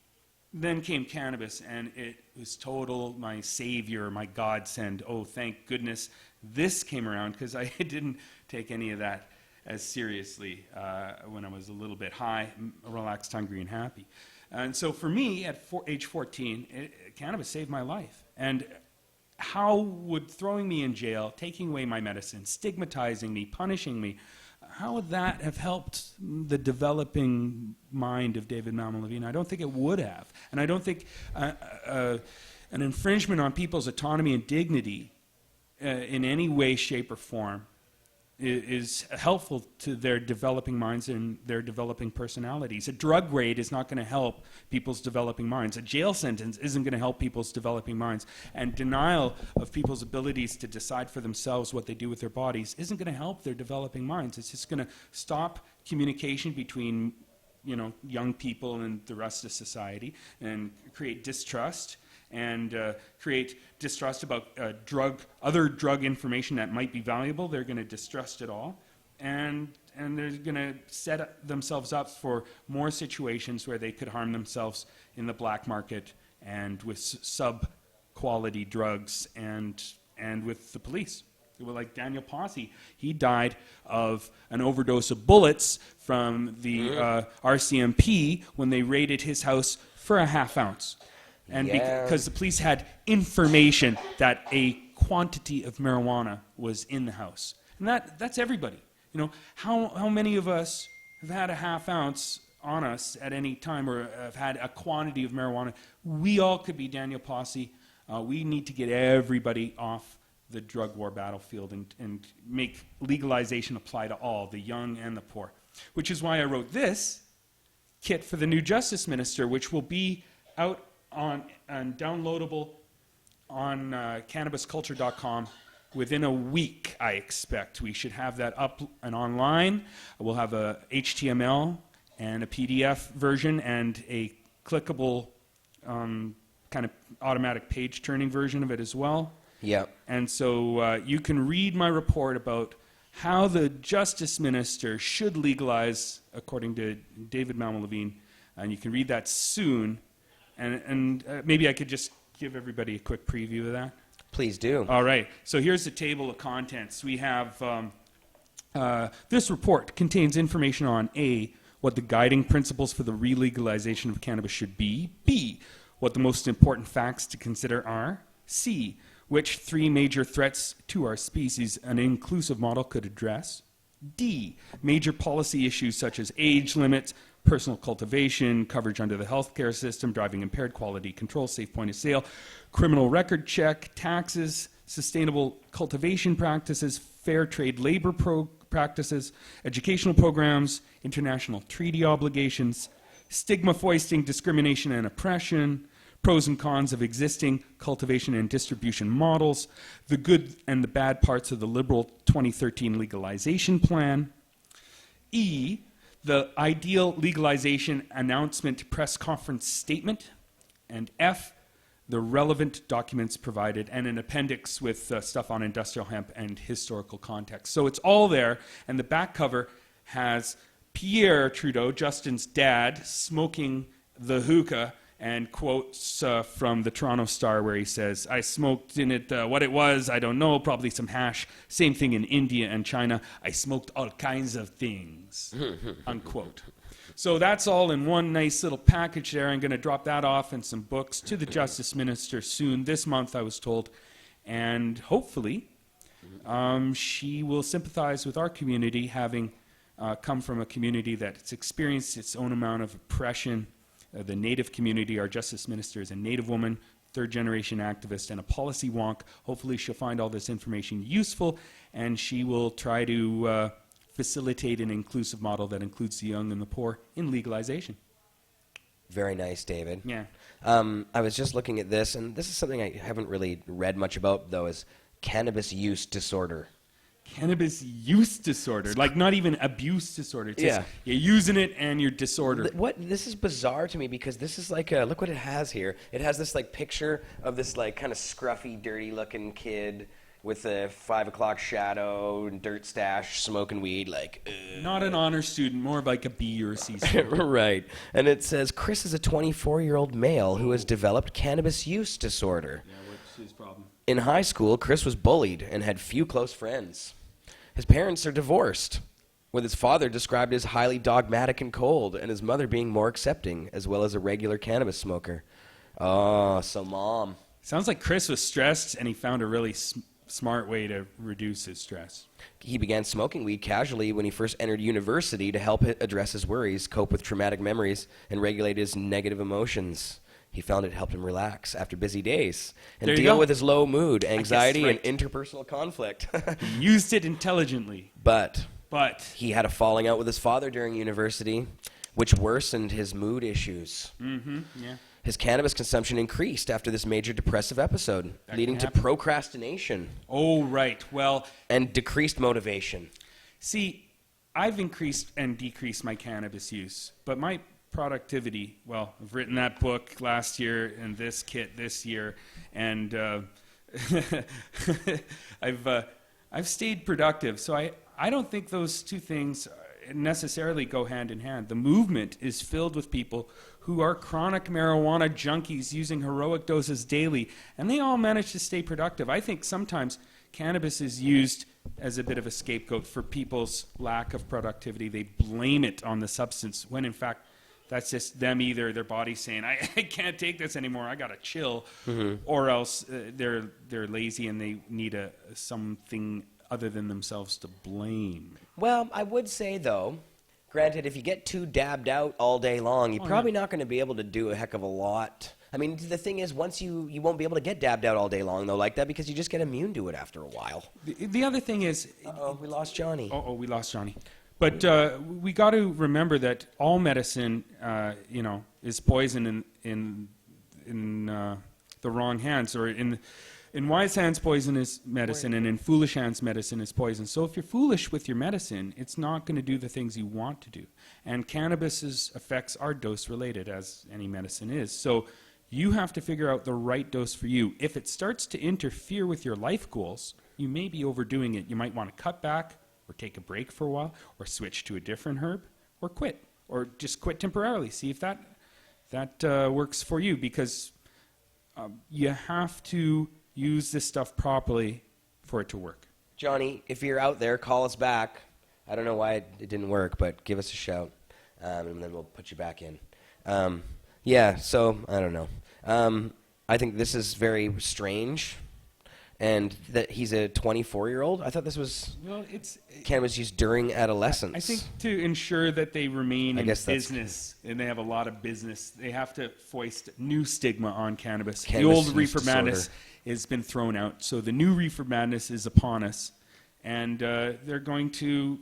then came cannabis, and it was total my savior, my godsend. Oh, thank goodness this came around, because I didn't take any of that as seriously when I was a little bit high, relaxed, hungry, and happy. And so for me, at age 14, cannabis saved my life. And how would throwing me in jail, taking away my medicine, stigmatizing me, punishing me, how would that have helped the developing mind of David Malcolm Levine? I don't think it would have. And I don't think an infringement on people's autonomy and dignity in any way, shape, or form is helpful to their developing minds and their developing personalities. A drug raid is not going to help people's developing minds. A jail sentence isn't going to help people's developing minds. And denial of people's abilities to decide for themselves what they do with their bodies isn't going to help their developing minds. It's just going to stop communication between, young people and the rest of society, and create distrust, and create distrust about other drug information that might be valuable. They're going to distrust it all, and they're going to set themselves up for more situations where they could harm themselves in the black market and with sub-quality drugs and with the police. Like Daniel Posse, he died of an overdose of bullets from the RCMP when they raided his house for a half ounce. And because the police had information that a quantity of marijuana was in the house. And that's everybody. How many of us have had a half ounce on us at any time, or have had a quantity of marijuana? We all could be Daniel Posse. We need to get everybody off the drug war battlefield and make legalization apply to all, the young and the poor. Which is why I wrote this kit for the new Justice Minister, which will be out and downloadable on cannabisculture.com within a week, I expect. We should have that up and online. We'll have a HTML and a PDF version and a clickable kind of automatic page turning version of it as well. Yeah. And so you can read my report about how the Justice Minister should legalize, according to David Malcolm Levine, and you can read that soon. And maybe I could just give everybody a quick preview of that. Please do. All right. So here's the table of contents. We have this report contains information on A, what the guiding principles for the re-legalization of cannabis should be. B, what the most important facts to consider are. C, which 3 major threats to our species an inclusive model could address. D, major policy issues such as age limits, personal cultivation, coverage under the healthcare system, driving impaired, quality control, safe point of sale, criminal record check, taxes, sustainable cultivation practices, fair trade labor practices, educational programs, international treaty obligations, stigma foisting, discrimination and oppression, pros and cons of existing cultivation and distribution models, the good and the bad parts of the liberal 2013 legalization plan. E, the ideal legalization announcement press conference statement. And F, the relevant documents provided, and an appendix with stuff on industrial hemp and historical context. So it's all there, and the back cover has Pierre Trudeau, Justin's dad, smoking the hookah, and quotes from the Toronto Star where he says, I smoked in it what it was, I don't know, probably some hash. Same thing in India and China. I smoked all kinds of things, unquote. So that's all in one nice little package there. I'm going to drop that off and some books to the Justice Minister soon, this month I was told. And hopefully she will sympathize with our community, having come from a community that's experienced its own amount of oppression. The Native community, our Justice Minister is a Native woman, third-generation activist and a policy wonk. Hopefully she'll find all this information useful, and she will try to facilitate an inclusive model that includes the young and the poor in legalization. Very nice, David. Yeah. I was just looking at this, and this is something I haven't really read much about, though, is cannabis use disorder. Cannabis use disorder, like not even abuse disorder. It's just you're using it and you're disordered. This is bizarre to me because this is like look what it has here. It has this like picture of this like kind of scruffy, dirty-looking kid with a 5 o'clock shadow and dirt stash, smoking weed, like. Not an honor student, more of like a B or a C student. Right, and it says Chris is a 24-year-old male who has developed cannabis use disorder. Yeah, what's his problem? In high school, Chris was bullied and had few close friends. His parents are divorced, with his father described as highly dogmatic and cold, and his mother being more accepting, as well as a regular cannabis smoker. Oh, so Mom. Sounds like Chris was stressed, and he found a really smart way to reduce his stress. He began smoking weed casually when he first entered university to help address his worries, cope with traumatic memories, and regulate his negative emotions. He found it helped him relax after busy days and deal with his low mood, anxiety, and interpersonal conflict. He used it intelligently. But he had a falling out with his father during university, which worsened his mood issues. Mm-hmm, yeah. His cannabis consumption increased after this major depressive episode, leading to procrastination. Oh, right. Well, and decreased motivation. See, I've increased and decreased my cannabis use, but my productivity, well, I've written that book last year and this kit this year, and I've stayed productive. So I don't think those two things necessarily go hand in hand. The movement is filled with people who are chronic marijuana junkies using heroic doses daily, and they all manage to stay productive. I think sometimes cannabis is used as a bit of a scapegoat for people's lack of productivity. They blame it on the substance, when in fact that's just them, either their body's saying, I can't take this anymore, I gotta chill, or else they're lazy and they need something other than themselves to blame. Well, I would say, though, granted, if you get too dabbed out all day long, you're probably not going to be able to do a heck of a lot. I mean, the thing is, once you won't be able to get dabbed out all day long, though, like that, because you just get immune to it after a while. The other thing is... Uh-oh, we lost Johnny. We lost Johnny. But we got to remember that all medicine, is poison in the wrong hands, or in wise hands, poison is medicine, and in foolish hands, medicine is poison. So if you're foolish with your medicine, it's not going to do the things you want to do. And cannabis's effects are dose-related, as any medicine is. So you have to figure out the right dose for you. If it starts to interfere with your life goals, you may be overdoing it. You might want to cut back, or take a break for a while, or switch to a different herb, or quit, or just quit temporarily. See if that works for you, because you have to use this stuff properly for it to work. Johnny, if you're out there, call us back. I don't know why it didn't work, but give us a shout, and then we'll put you back in. So I don't know. I think this is very strange, and that he's a 24-year-old. I thought this was cannabis use during adolescence. I think to ensure that they remain in business, and they have a lot of business, they have to foist new stigma on cannabis. The old reefer madness has been thrown out, so the new reefer madness is upon us, and they're going to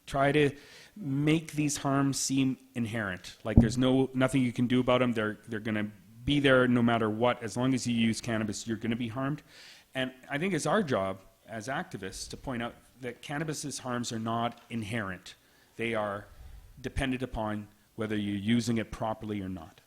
try to make these harms seem inherent, like there's nothing you can do about them. They're going to be there no matter what. As long as you use cannabis, you're going to be harmed. And I think it's our job as activists to point out that cannabis's harms are not inherent. They are dependent upon whether you're using it properly or not.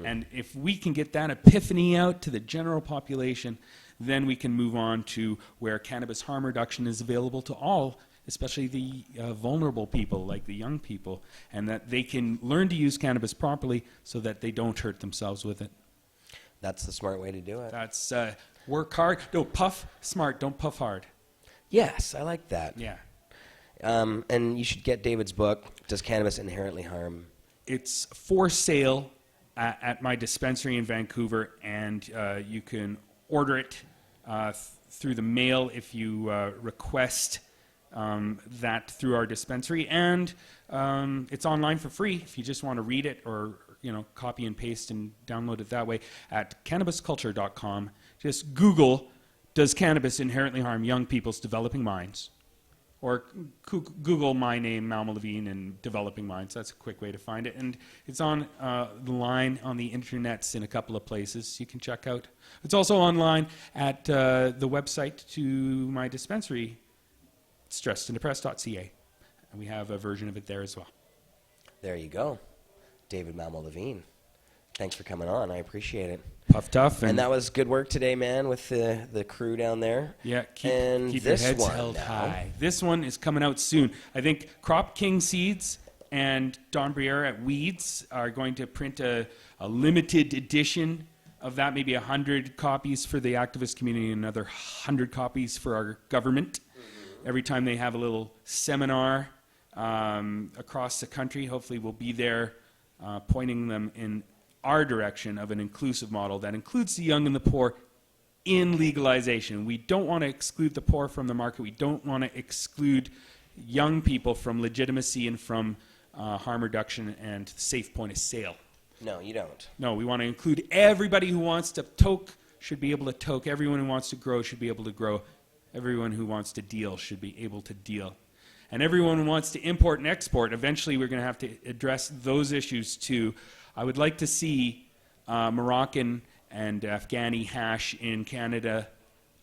And if we can get that epiphany out to the general population, then we can move on to where cannabis harm reduction is available to all, especially the vulnerable people, like the young people, and that they can learn to use cannabis properly so that they don't hurt themselves with it. That's the smart way to do it. That's work hard. No, puff smart, don't puff hard. Yes, I like that. Yeah. And you should get David's book, Does Cannabis Inherently Harm? It's for sale at my dispensary in Vancouver, and you can order it through the mail if you request that through our dispensary, and it's online for free if you just want to read it or copy and paste and download it that way at cannabisculture.com. Just Google, does cannabis inherently harm young people's developing minds? Or Google my name, Malma Levine, and developing minds. That's a quick way to find it. And it's on the line on the internets in a couple of places you can check out. It's also online at the website to my dispensary, stressedanddepressed.ca. And we have a version of it there as well. There you go. David Malmo Levine. Thanks for coming on. I appreciate it. Puff tough. And that was good work today, man, with the crew down there. Yeah, keep your this heads one held now. high. This one is coming out soon. I think Crop King Seeds and Don Briere at Weeds are going to print a limited edition of that, maybe 100 copies for the activist community and another 100 copies for our government. Mm-hmm. Every time they have a little seminar across the country, hopefully we'll be there pointing them in our direction of an inclusive model that includes the young and the poor in legalization. We don't want to exclude the poor from the market. We don't want to exclude young people from legitimacy and from harm reduction and safe point of sale. No, you don't. No, we want to include everybody who wants to toke should be able to toke. Everyone who wants to grow should be able to grow. Everyone who wants to deal should be able to deal. And everyone who wants to import and export, eventually we're going to have to address those issues too. I would like to see Moroccan and Afghani hash in Canada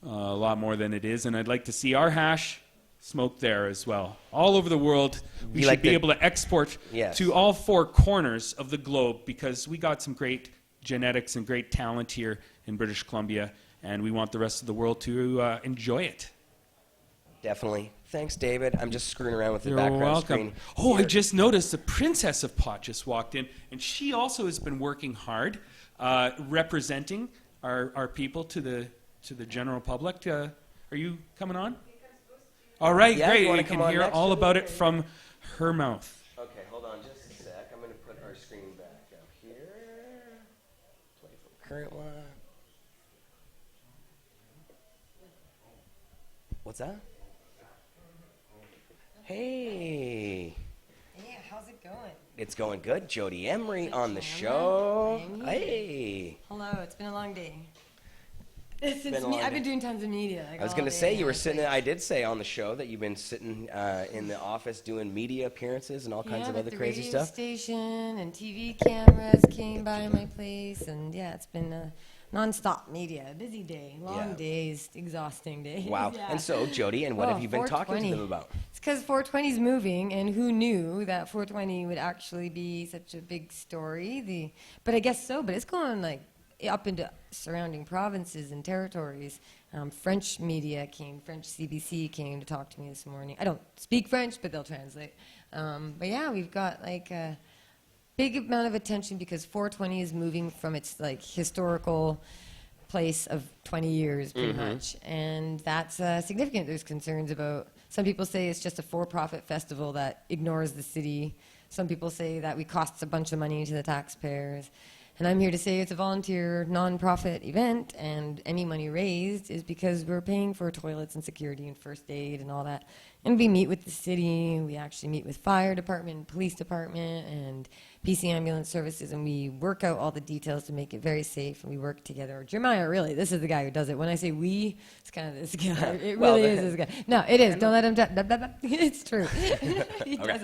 a lot more than it is, and I'd like to see our hash smoked there as well. All over the world, we should be able to export to all four corners of the globe because we got some great genetics and great talent here in British Columbia, and we want the rest of the world to enjoy it. Definitely. Thanks, David. I'm just screwing around with the You're background welcome. screen. Oh, here. I just noticed the Princess of Pot just walked in, and she also has been working hard, representing our people to the general public. Are you coming on? All right, Yeah, great. you wanna You come can on hear next all to about me? it from her mouth. Okay, hold on just a sec. I'm going to put our screen back up here. Play from current one. What's that? Hey. Yeah, how's it going? It's going good. Jodie Emery on the show. Hey. Hello, it's been a long day. I've been doing tons of media. Like I was all going to day, say, you were and sitting, I did say on the show that you've been sitting in the office doing media appearances and all kinds of but other crazy the stuff. radio station and TV cameras came by my place, and yeah, it's been a non-stop media, a busy day, long days, exhausting days. Wow. Yeah. And so, Jodie, and what have you been talking to 420. them about? It's because 420 is moving, and who knew that 420 would actually be such a big story? But I guess so. But it's going like up into surrounding provinces and territories. French media came, French CBC came to talk to me this morning. I don't speak French, but they'll translate. But yeah, we've got like a big amount of attention because 420 is moving from its like historical place of 20 years pretty much, and that's significant. There's concerns about, some people say it's just a for-profit festival that ignores the city. Some people say that we cost a bunch of money to the taxpayers. And I'm here to say it's a volunteer, non-profit event, and any money raised is because we're paying for toilets and security and first aid and all that. And we meet with the city, and we actually meet with fire department, police department, and PC ambulance services, and we work out all the details to make it very safe, and we work together. Jeremiah, really, this is the guy who does it. When I say we, it's kind of this guy. It really is this guy. No, it is. Don't let him it's true. He does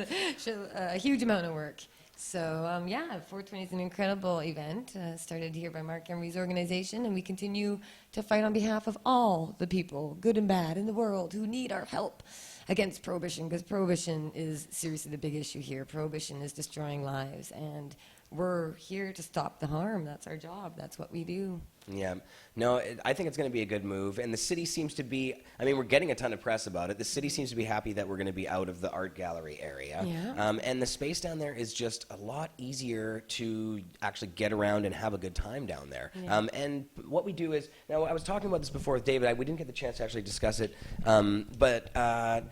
a huge amount of work. So, yeah, 420 is an incredible event, started here by Mark Emery's organization, and we continue to fight on behalf of all the people, good and bad, in the world who need our help against prohibition, because prohibition is seriously the big issue here. Prohibition is destroying lives, and we're here to stop the harm. That's our job. That's what we do. Yeah. No, I think it's going to be a good move. And the city seems to be, I mean, we're getting a ton of press about it. The city seems to be happy that we're going to be out of the art gallery area. Yeah. And the space down there is just a lot easier to actually get around and have a good time down there. Yeah. And what we do is, now I was talking about this before with David. We didn't get the chance to actually discuss it. But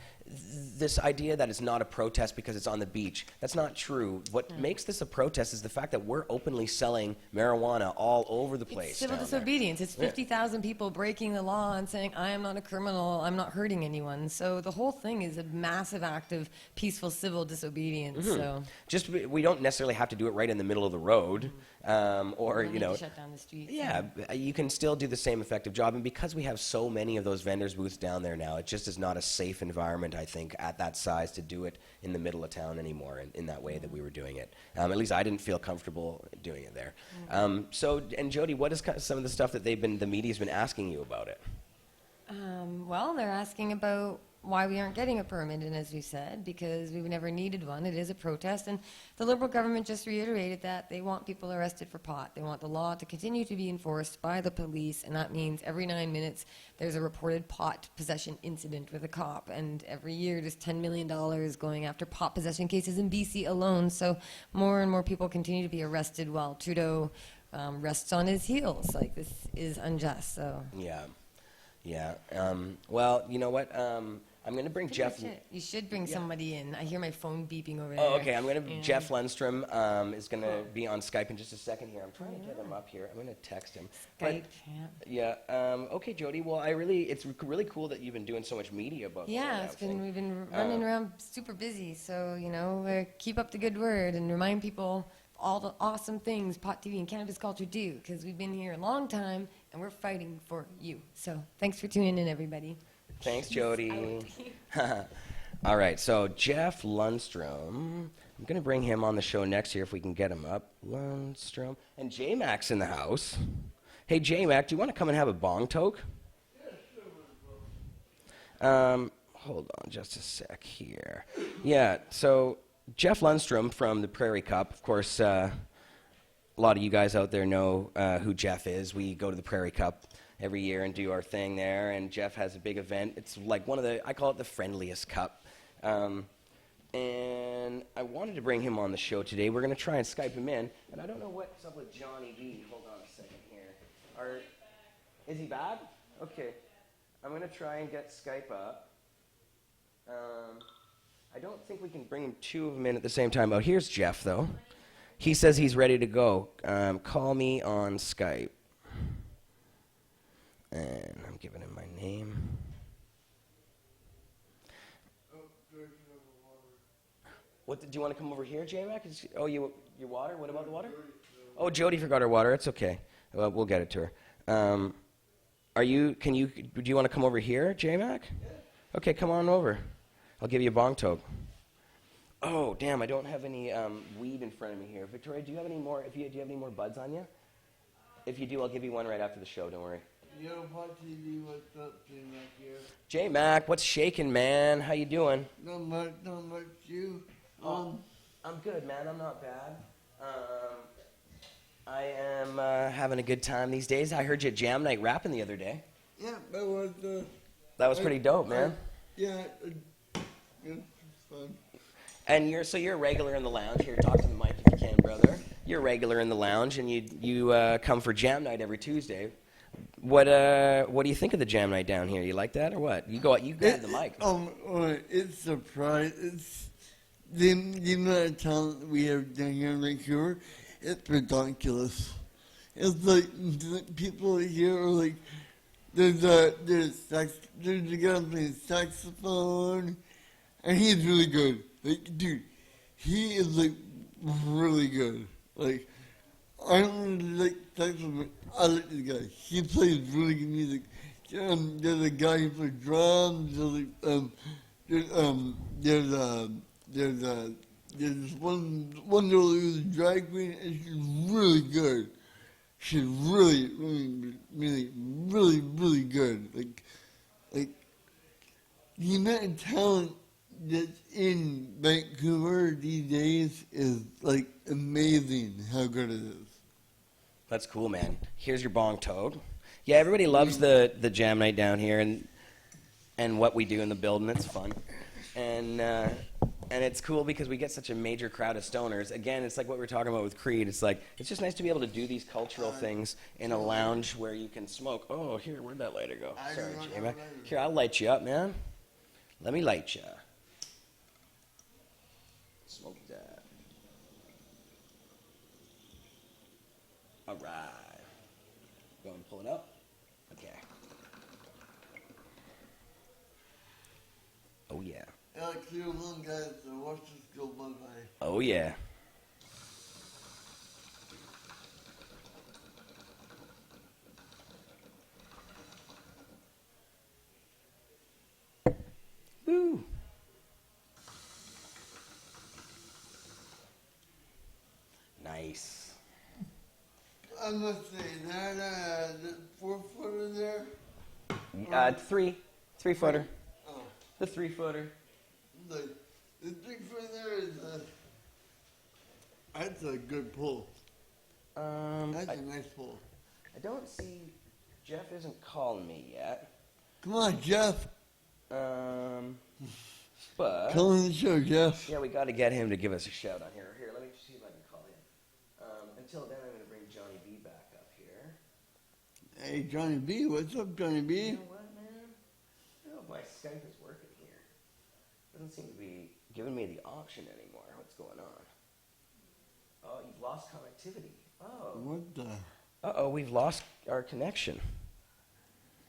this idea that it's not a protest because it's on the beach, that's not true. What makes this a protest is the fact that we're openly selling marijuana all over the place. It's civil down there. disobedience. It's 50,000 people breaking the law and saying, I am not a criminal, I'm not hurting anyone. So the whole thing is a massive act of peaceful civil disobedience. So Just we don't necessarily have to do it right in the middle of the road, or we don't need to shut down the streets. Yeah, you can still do the same effective job, and because we have so many of those vendors booths down there now, it just is not a safe environment, I think, at that size to do it in the middle of town anymore in that way that we were doing it. At least I didn't feel comfortable doing it there. So, and Jody, what is some of the stuff that the media's been asking you about it? Well, they're asking about why we aren't getting a permit, and as you said, because we've never needed one. It is a protest, and the Liberal government just reiterated that they want people arrested for pot. They want the law to continue to be enforced by the police, and that means every 9 minutes there's a reported pot possession incident with a cop, and every year there's $10 million going after pot possession cases in BC alone. So more and more people continue to be arrested while Trudeau rests on his heels. Like, this is unjust. So Yeah. Well, you know what? I'm going to bring Jeff. You should bring somebody in. I hear my phone beeping over there. Oh, okay. I'm going to. Jeff Lundstrom is going to be on Skype in just a second here. I'm trying to get him up here. I'm going to text him. Skype. Yeah. Okay, Jody. Well, it's really cool that you've been doing so much media about. Yeah, we've been running around super busy. So keep up the good word and remind people all the awesome things Pot TV and Cannabis Culture do, because we've been here a long time and we're fighting for you. So thanks for tuning in, everybody. Thanks, Jody. All right, so Jeff Lundstrom, I'm going to bring him on the show next year if we can get him up. Lundstrom. And J-Mac's in the house. Hey, J-Mac, do you want to come and have a bong toke? Hold on just a sec here. Yeah, so Jeff Lundstrom from the Prairie Cup. Of course, a lot of you guys out there know who Jeff is. We go to the Prairie Cup every year and do our thing there, and Jeff has a big event. It's like I call it the friendliest cup. And I wanted to bring him on the show today. We're going to try and Skype him in, and I don't know what's up with Johnny B. Hold on a second here. Is he bad? Okay. I'm going to try and get Skype up. I don't think we can bring two of them in at the same time. Oh, here's Jeff, though. He says he's ready to go. Call me on Skype. And I'm giving him my name. Do you want to come over here, J-Mac? Your water? What about the water? Oh, Jody forgot her water. It's okay. Well, we'll get it to her. Do you want to come over here, J-Mac? Yeah. Okay, come on over. I'll give you a bong toke. Oh, damn, I don't have any weed in front of me here. Victoria, do you have any more? Do you have any more buds on you? If you do, I'll give you one right after the show. Don't worry. Yo, Pot TV, what's up, J-Mac here? J-Mac, what's shaking, man? How you doing? Not much, you? I'm good, man. I'm not bad. I am having a good time these days. I heard you at Jam Night rapping the other day. Yeah, that was... that was pretty dope, man. It's fun. And you're a regular in the lounge. Here, talk to the mic if you can, brother. You're a regular in the lounge, and you come for Jam Night every Tuesday. What do you think of the Jam Night down here? You like that or what? You grab the mic. It's surprise. It's the amount of talent we have down here in Vancouver. It's ridiculous. It's like people here are like, there's a guy playing saxophone, and he's really good. Like, dude, he is like really good. Like, I don't really like saxophone. I like this guy. He plays really good music. There's a guy who plays drums. There's one girl who's a drag queen, and she's really good. She's really, really, really, really, really good. Like the amount of talent that's in Vancouver these days is like amazing. How good it is. That's cool, man. Here's your bong toad. Yeah, everybody loves the Jam Night down here and what we do in the building. It's fun. And it's cool because we get such a major crowd of stoners. Again, it's like what we were talking about with Creed. It's like, it's just nice to be able to do these cultural things in a lounge where you can smoke. Oh, here, where'd that lighter go? Sorry, Jamie. Here, I'll light you up, man. Let me light ya. Smoke that. All right. Go and pull it up. Okay. Oh, yeah. Alex, you're one guy, so watch this go bye-bye. Oh, yeah. Woo. Nice. I must say, that 4-footer there, 3-footer. oh, The 3-footer. the 3-footer there is that's a good pull. That's a nice pull. I don't see. Jeff isn't calling me yet. Come on, Jeff. But Come on the show, Jeff. yeah, we got to get him to give us a shout out here. Here, let me see if I can call him. Until then, I'm going to bring Johnny B back up here. Hey, Johnny B. What's up, Johnny B? You know what, man? I don't know if my Skype is working here. Doesn't seem to be giving me the option anymore. What's going on? Oh, you've lost connectivity. Oh. What the? Uh-oh, we've lost our connection.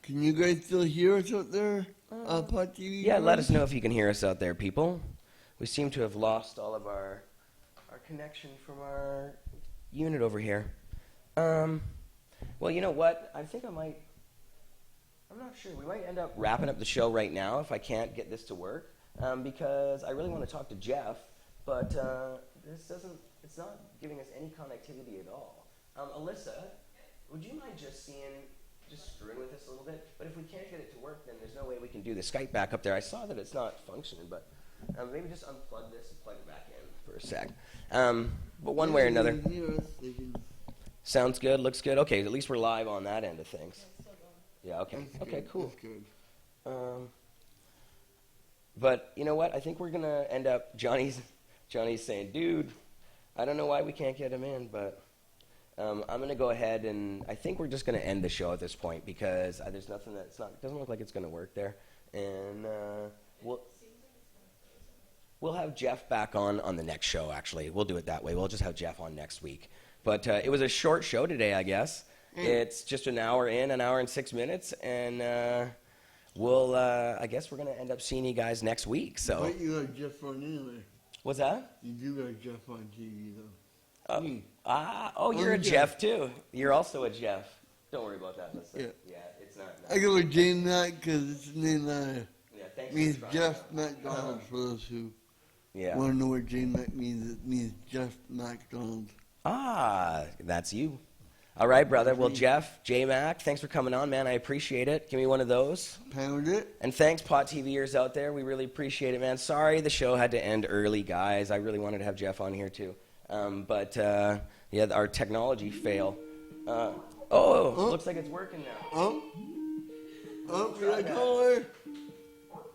Can you guys still hear us out there? Pod TV? Yeah, let us know if you can hear us out there, people. We seem to have lost all of our connection from our unit over here. Well, you know what? I think I'm not sure. We might end up wrapping up the show right now if I can't get this to work, because I really want to talk to Jeff, but it's not giving us any connectivity at all. Alyssa, would you mind just screwing with this a little bit? But if we can't get it to work, then there's no way we can do the Skype back up there. I saw that it's not functioning, but maybe just unplug this and plug it back in for a sec. But one way or another. They can hear us, they can- Sounds good, looks good. Okay, at least we're live on that end of things. Yeah, okay. That's Okay, good, cool. That's good. But you know what? I think we're going to end up, Johnny's saying, dude, I don't know why we can't get him in, but I'm going to go ahead and I think we're just going to end the show at this point because there's nothing it doesn't look like it's going to work there. And we'll have Jeff back on the next show, actually. We'll do it that way. We'll just have Jeff on next week. But it was a short show today, I guess. It's just an hour and 6 minutes, and I guess we're going to end up seeing you guys next week. So. But you got Jeff on anyway. What's that? You do got Jeff on TV, though. You're a I'm Jeff, too. You're also a Jeff. Don't worry about that. Yeah, it's not. I go with Jane Mack because it's the name Thanks means for trying Jeff that. McDonald for those who Yeah. want to know what Jane Mack means. It means Jeff McDonald. That's you. All right, brother. Well, Jeff, J-Mac, thanks for coming on, man. I appreciate it. Give me one of those. Pound it. And thanks, Pot TVers out there. We really appreciate it, man. Sorry the show had to end early, guys. I really wanted to have Jeff on here, too. But our technology fail. Looks like it's working now. We got a caller.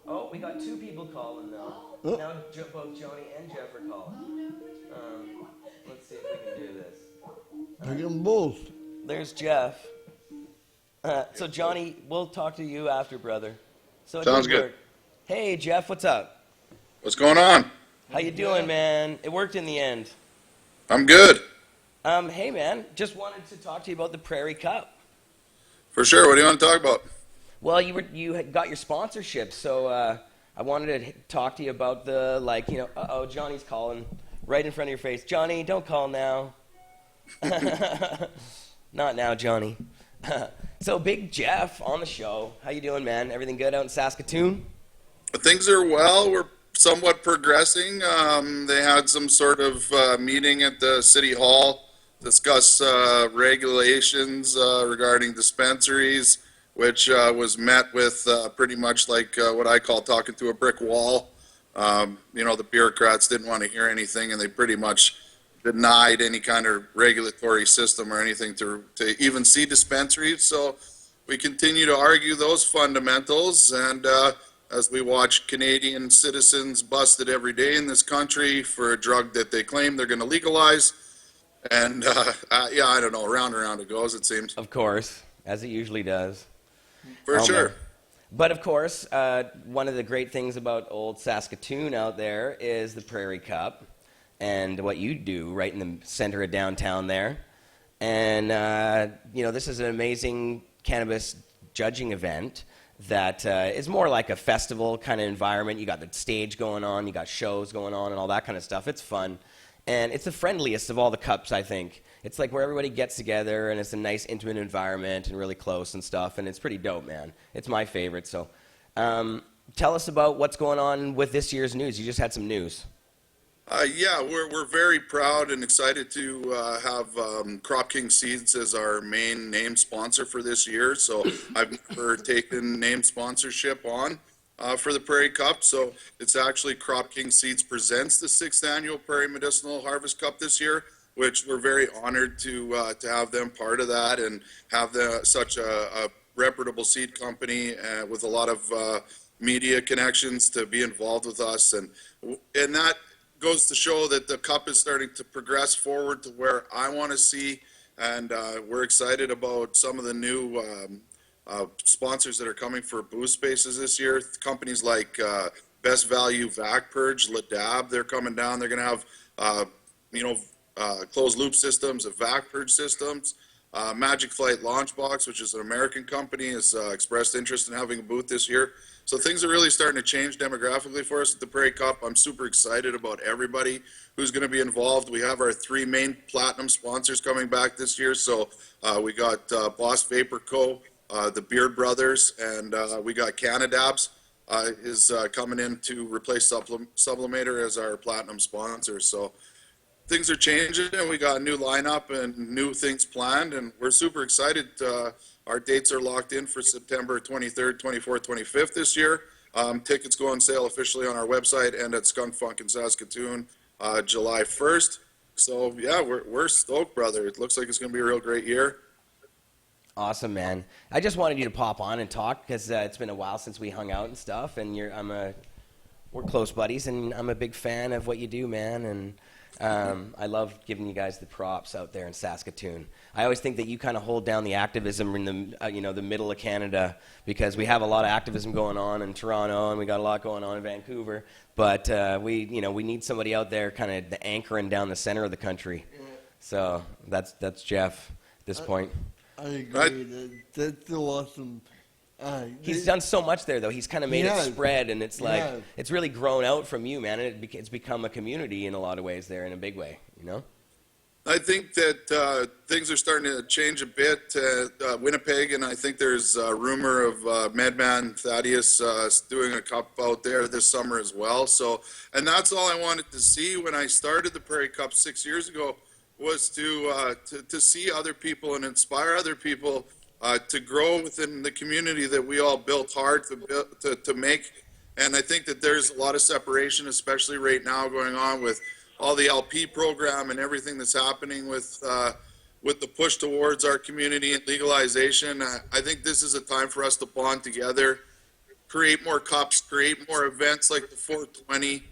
Oh, we got two people calling, though. Now both Joni and Jeff are calling. Let's see if we can do this. I got them both. There's Jeff. So, Johnny, we'll talk to you after, brother. So it Sounds did good. work. Hey, Jeff, what's up? What's going on? How you doing, man? It worked in the end. I'm good. Hey, man, just wanted to talk to you about the Prairie Cup. For sure. What do you want to talk about? Well, you had got your sponsorship, so I wanted to talk to you about the, Johnny's calling right in front of your face. Johnny, don't call now. Not now, Johnny. So, Big Jeff on the show. How you doing, man? Everything good out in Saskatoon? Things are well. We're somewhat progressing. They had some sort of meeting at the City Hall, discuss regulations regarding dispensaries, which was met with pretty much like what I call talking to a brick wall. The bureaucrats didn't want to hear anything, and they pretty much denied any kind of regulatory system or anything to even see dispensaries. So we continue to argue those fundamentals, and as we watch Canadian citizens busted every day in this country for a drug that they claim they're going to legalize. And I don't know, round and round it goes, it seems. Of course, as it usually does. For sure. Man. But of course, one of the great things about old Saskatoon out there is the Prairie Cup and what you do right in the center of downtown there. And, this is an amazing cannabis judging event that is more like a festival kind of environment. You got the stage going on, you got shows going on and all that kind of stuff. It's fun. And it's the friendliest of all the cups, I think. It's like where everybody gets together, and it's a nice, intimate environment and really close and stuff, and it's pretty dope, man. It's my favorite. So tell us about what's going on with this year's news. You just had some news. We're very proud and excited to have Crop King Seeds as our main name sponsor for this year. So I've never taken name sponsorship on for the Prairie Cup. So it's actually Crop King Seeds presents the 6th annual Prairie Medicinal Harvest Cup this year, which we're very honored to have them part of that and have such a reputable seed company with a lot of media connections to be involved with us. And that goes to show that the cup is starting to progress forward to where I want to see. And we're excited about some of the new sponsors that are coming for booth spaces this year. Companies like Best Value Vac Purge, Ladab, they're coming down. They're going to have, closed loop systems, vac purge systems. Magic Flight Launchbox, which is an American company, has expressed interest in having a booth this year. So things are really starting to change demographically for us at the Prairie Cup. I'm super excited about everybody who's going to be involved. We have our 3 main platinum sponsors coming back this year. So we got Boss Vapor Co., the Beard Brothers, and we got Canadabs is coming in to replace Sublimator as our platinum sponsor. So things are changing, and we got a new lineup and new things planned, and we're super excited. Our dates are locked in for September 23rd, 24th, 25th this year. Tickets go on sale officially on our website and at Skunk Funk in Saskatoon July 1st. So, yeah, we're stoked, brother. It looks like it's going to be a real great year. Awesome, man. I just wanted you to pop on and talk because it's been a while since we hung out and stuff, and we're close buddies, and I'm a big fan of what you do, man, and I love giving you guys the props out there in Saskatoon. I always think that you kind of hold down the activism in the the middle of Canada, because we have a lot of activism going on in Toronto, and we got a lot going on in Vancouver. But we need somebody out there kind of anchoring down the center of the country. So that's Jeff at this point. I agree. That's so awesome. He's done so much there, though. He's kind of made it spread, and it's like it's really grown out from you, man. And it's become a community in a lot of ways there, in a big way. I think that things are starting to change a bit. Winnipeg, and I think there's a rumor of Madman Thaddeus doing a cup out there this summer as well. So, and that's all I wanted to see when I started the Prairie Cup 6 years ago, was to see other people and inspire other people to grow within the community that we all built hard to make. And I think that there's a lot of separation, especially right now going on with all the LP program and everything that's happening with the push towards our community and legalization. I think this is a time for us to bond together, create more cups, create more events like the 420,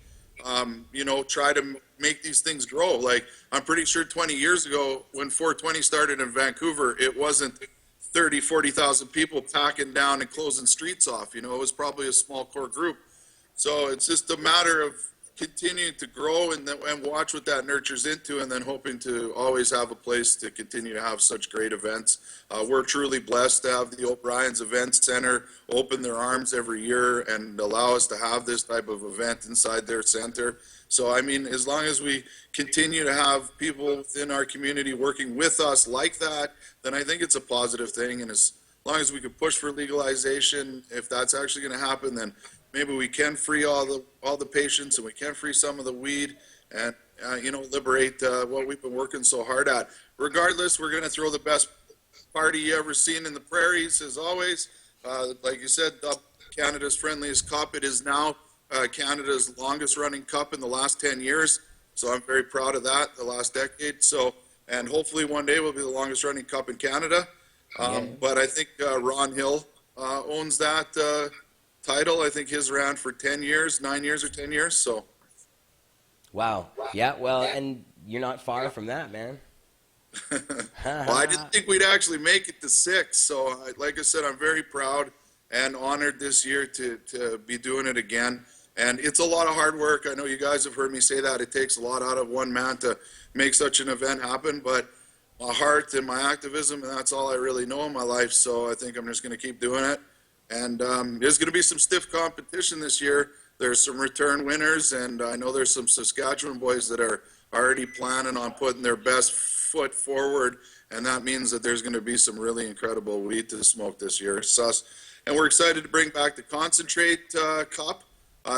try to make these things grow. Like, I'm pretty sure 20 years ago when 420 started in Vancouver, it wasn't 30, 40,000 people packing down and closing streets off. It was probably a small core group. So it's just a matter of continuing to grow and watch what that nurtures into, and then hoping to always have a place to continue to have such great events. We're truly blessed to have the O'Brien's Event Center open their arms every year and allow us to have this type of event inside their center. So, I mean, as long as we continue to have people within our community working with us like that, then I think it's a positive thing. And as long as we can push for legalization, if that's actually going to happen, then maybe we can free all the patients, and we can free some of the weed, and liberate what we've been working so hard at. Regardless, we're going to throw the best party you ever seen in the prairies, as always. Like you said, Canada's friendliest cup. It is now Canada's longest running cup in the last 10 years. So I'm very proud of that, the last decade. So, and hopefully one day we'll be the longest running cup in Canada. But I think Ron Hill owns that title. I think his ran for 9 years or 10 years. So. Wow. Yeah. Well, and you're not far from that, man. Well, I didn't think we'd actually make it to 6. So, like I said, I'm very proud. and honored this year to be doing it again. And it's a lot of hard work. I know you guys have heard me say that. It takes a lot out of one man to make such an event happen, but my heart and my activism, and that's all I really know in my life. So I think I'm just going to keep doing it. And there's going to be some stiff competition this year. There's some return winners, and I know there's some Saskatchewan boys that are already planning on putting their best foot forward, and that means that there's going to be some really incredible weed to smoke this year. And we're excited to bring back the Concentrate Cup.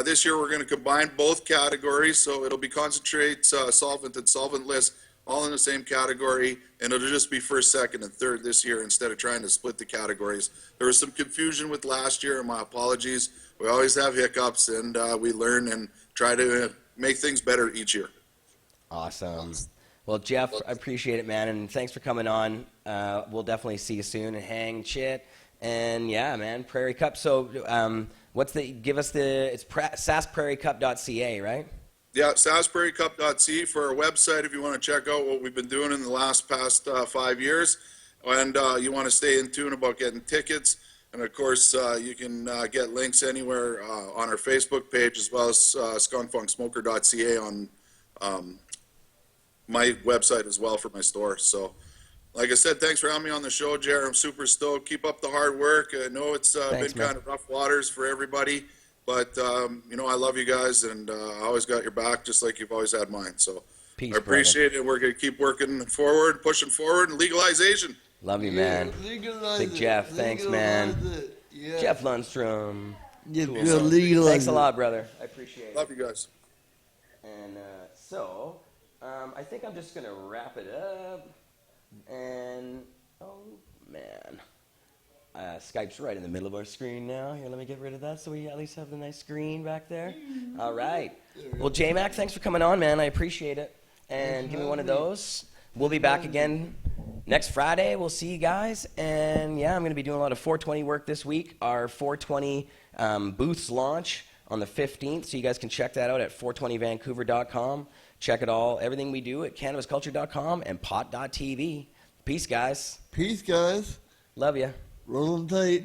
This year we're going to combine both categories, so it'll be concentrate, solvent, and solventless, all in the same category, and it'll just be first, second, and third this year instead of trying to split the categories. There was some confusion with last year, and my apologies. We always have hiccups, and we learn and try to make things better each year. Awesome. Well, Jeff, I appreciate it, man, and thanks for coming on. We'll definitely see you soon and hang shit. And yeah, man, Prairie Cup. So it's sasprairiecup.ca, right? Yeah, sasprairiecup.ca for our website if you want to check out what we've been doing in the past 5 years. And you want to stay in tune about getting tickets. And of course, you can get links anywhere on our Facebook page, as well as skunkfunksmoker.ca on my website as well for my store. So, like I said, thanks for having me on the show, Jared. I'm super stoked. Keep up the hard work. I know it's been kind of rough waters for everybody, but I love you guys, and I always got your back, just like you've always had mine. So Peace, I appreciate it. We're going to keep working forward, pushing forward, and legalization. Love you, man. Big Jeff, thanks, man. Yeah. Jeff Lundstrom. Yeah, Cool. legalize Thanks a lot, brother. I appreciate it. Love you guys. And I think I'm just going to wrap it up. And, oh, man. Skype's right in the middle of our screen now. Here, let me get rid of that so we at least have the nice screen back there. All right. Well, J-Mac, thanks for coming on, man. I appreciate it. And give me one of those. We'll be back again next Friday. We'll see you guys. And, yeah, I'm going to be doing a lot of 420 work this week. Our 420 booths launch on the 15th, so you guys can check that out at 420vancouver.com. Check it all, everything we do at cannabisculture.com and pot.tv. Peace, guys. Peace, guys. Love ya. Roll 'em tight.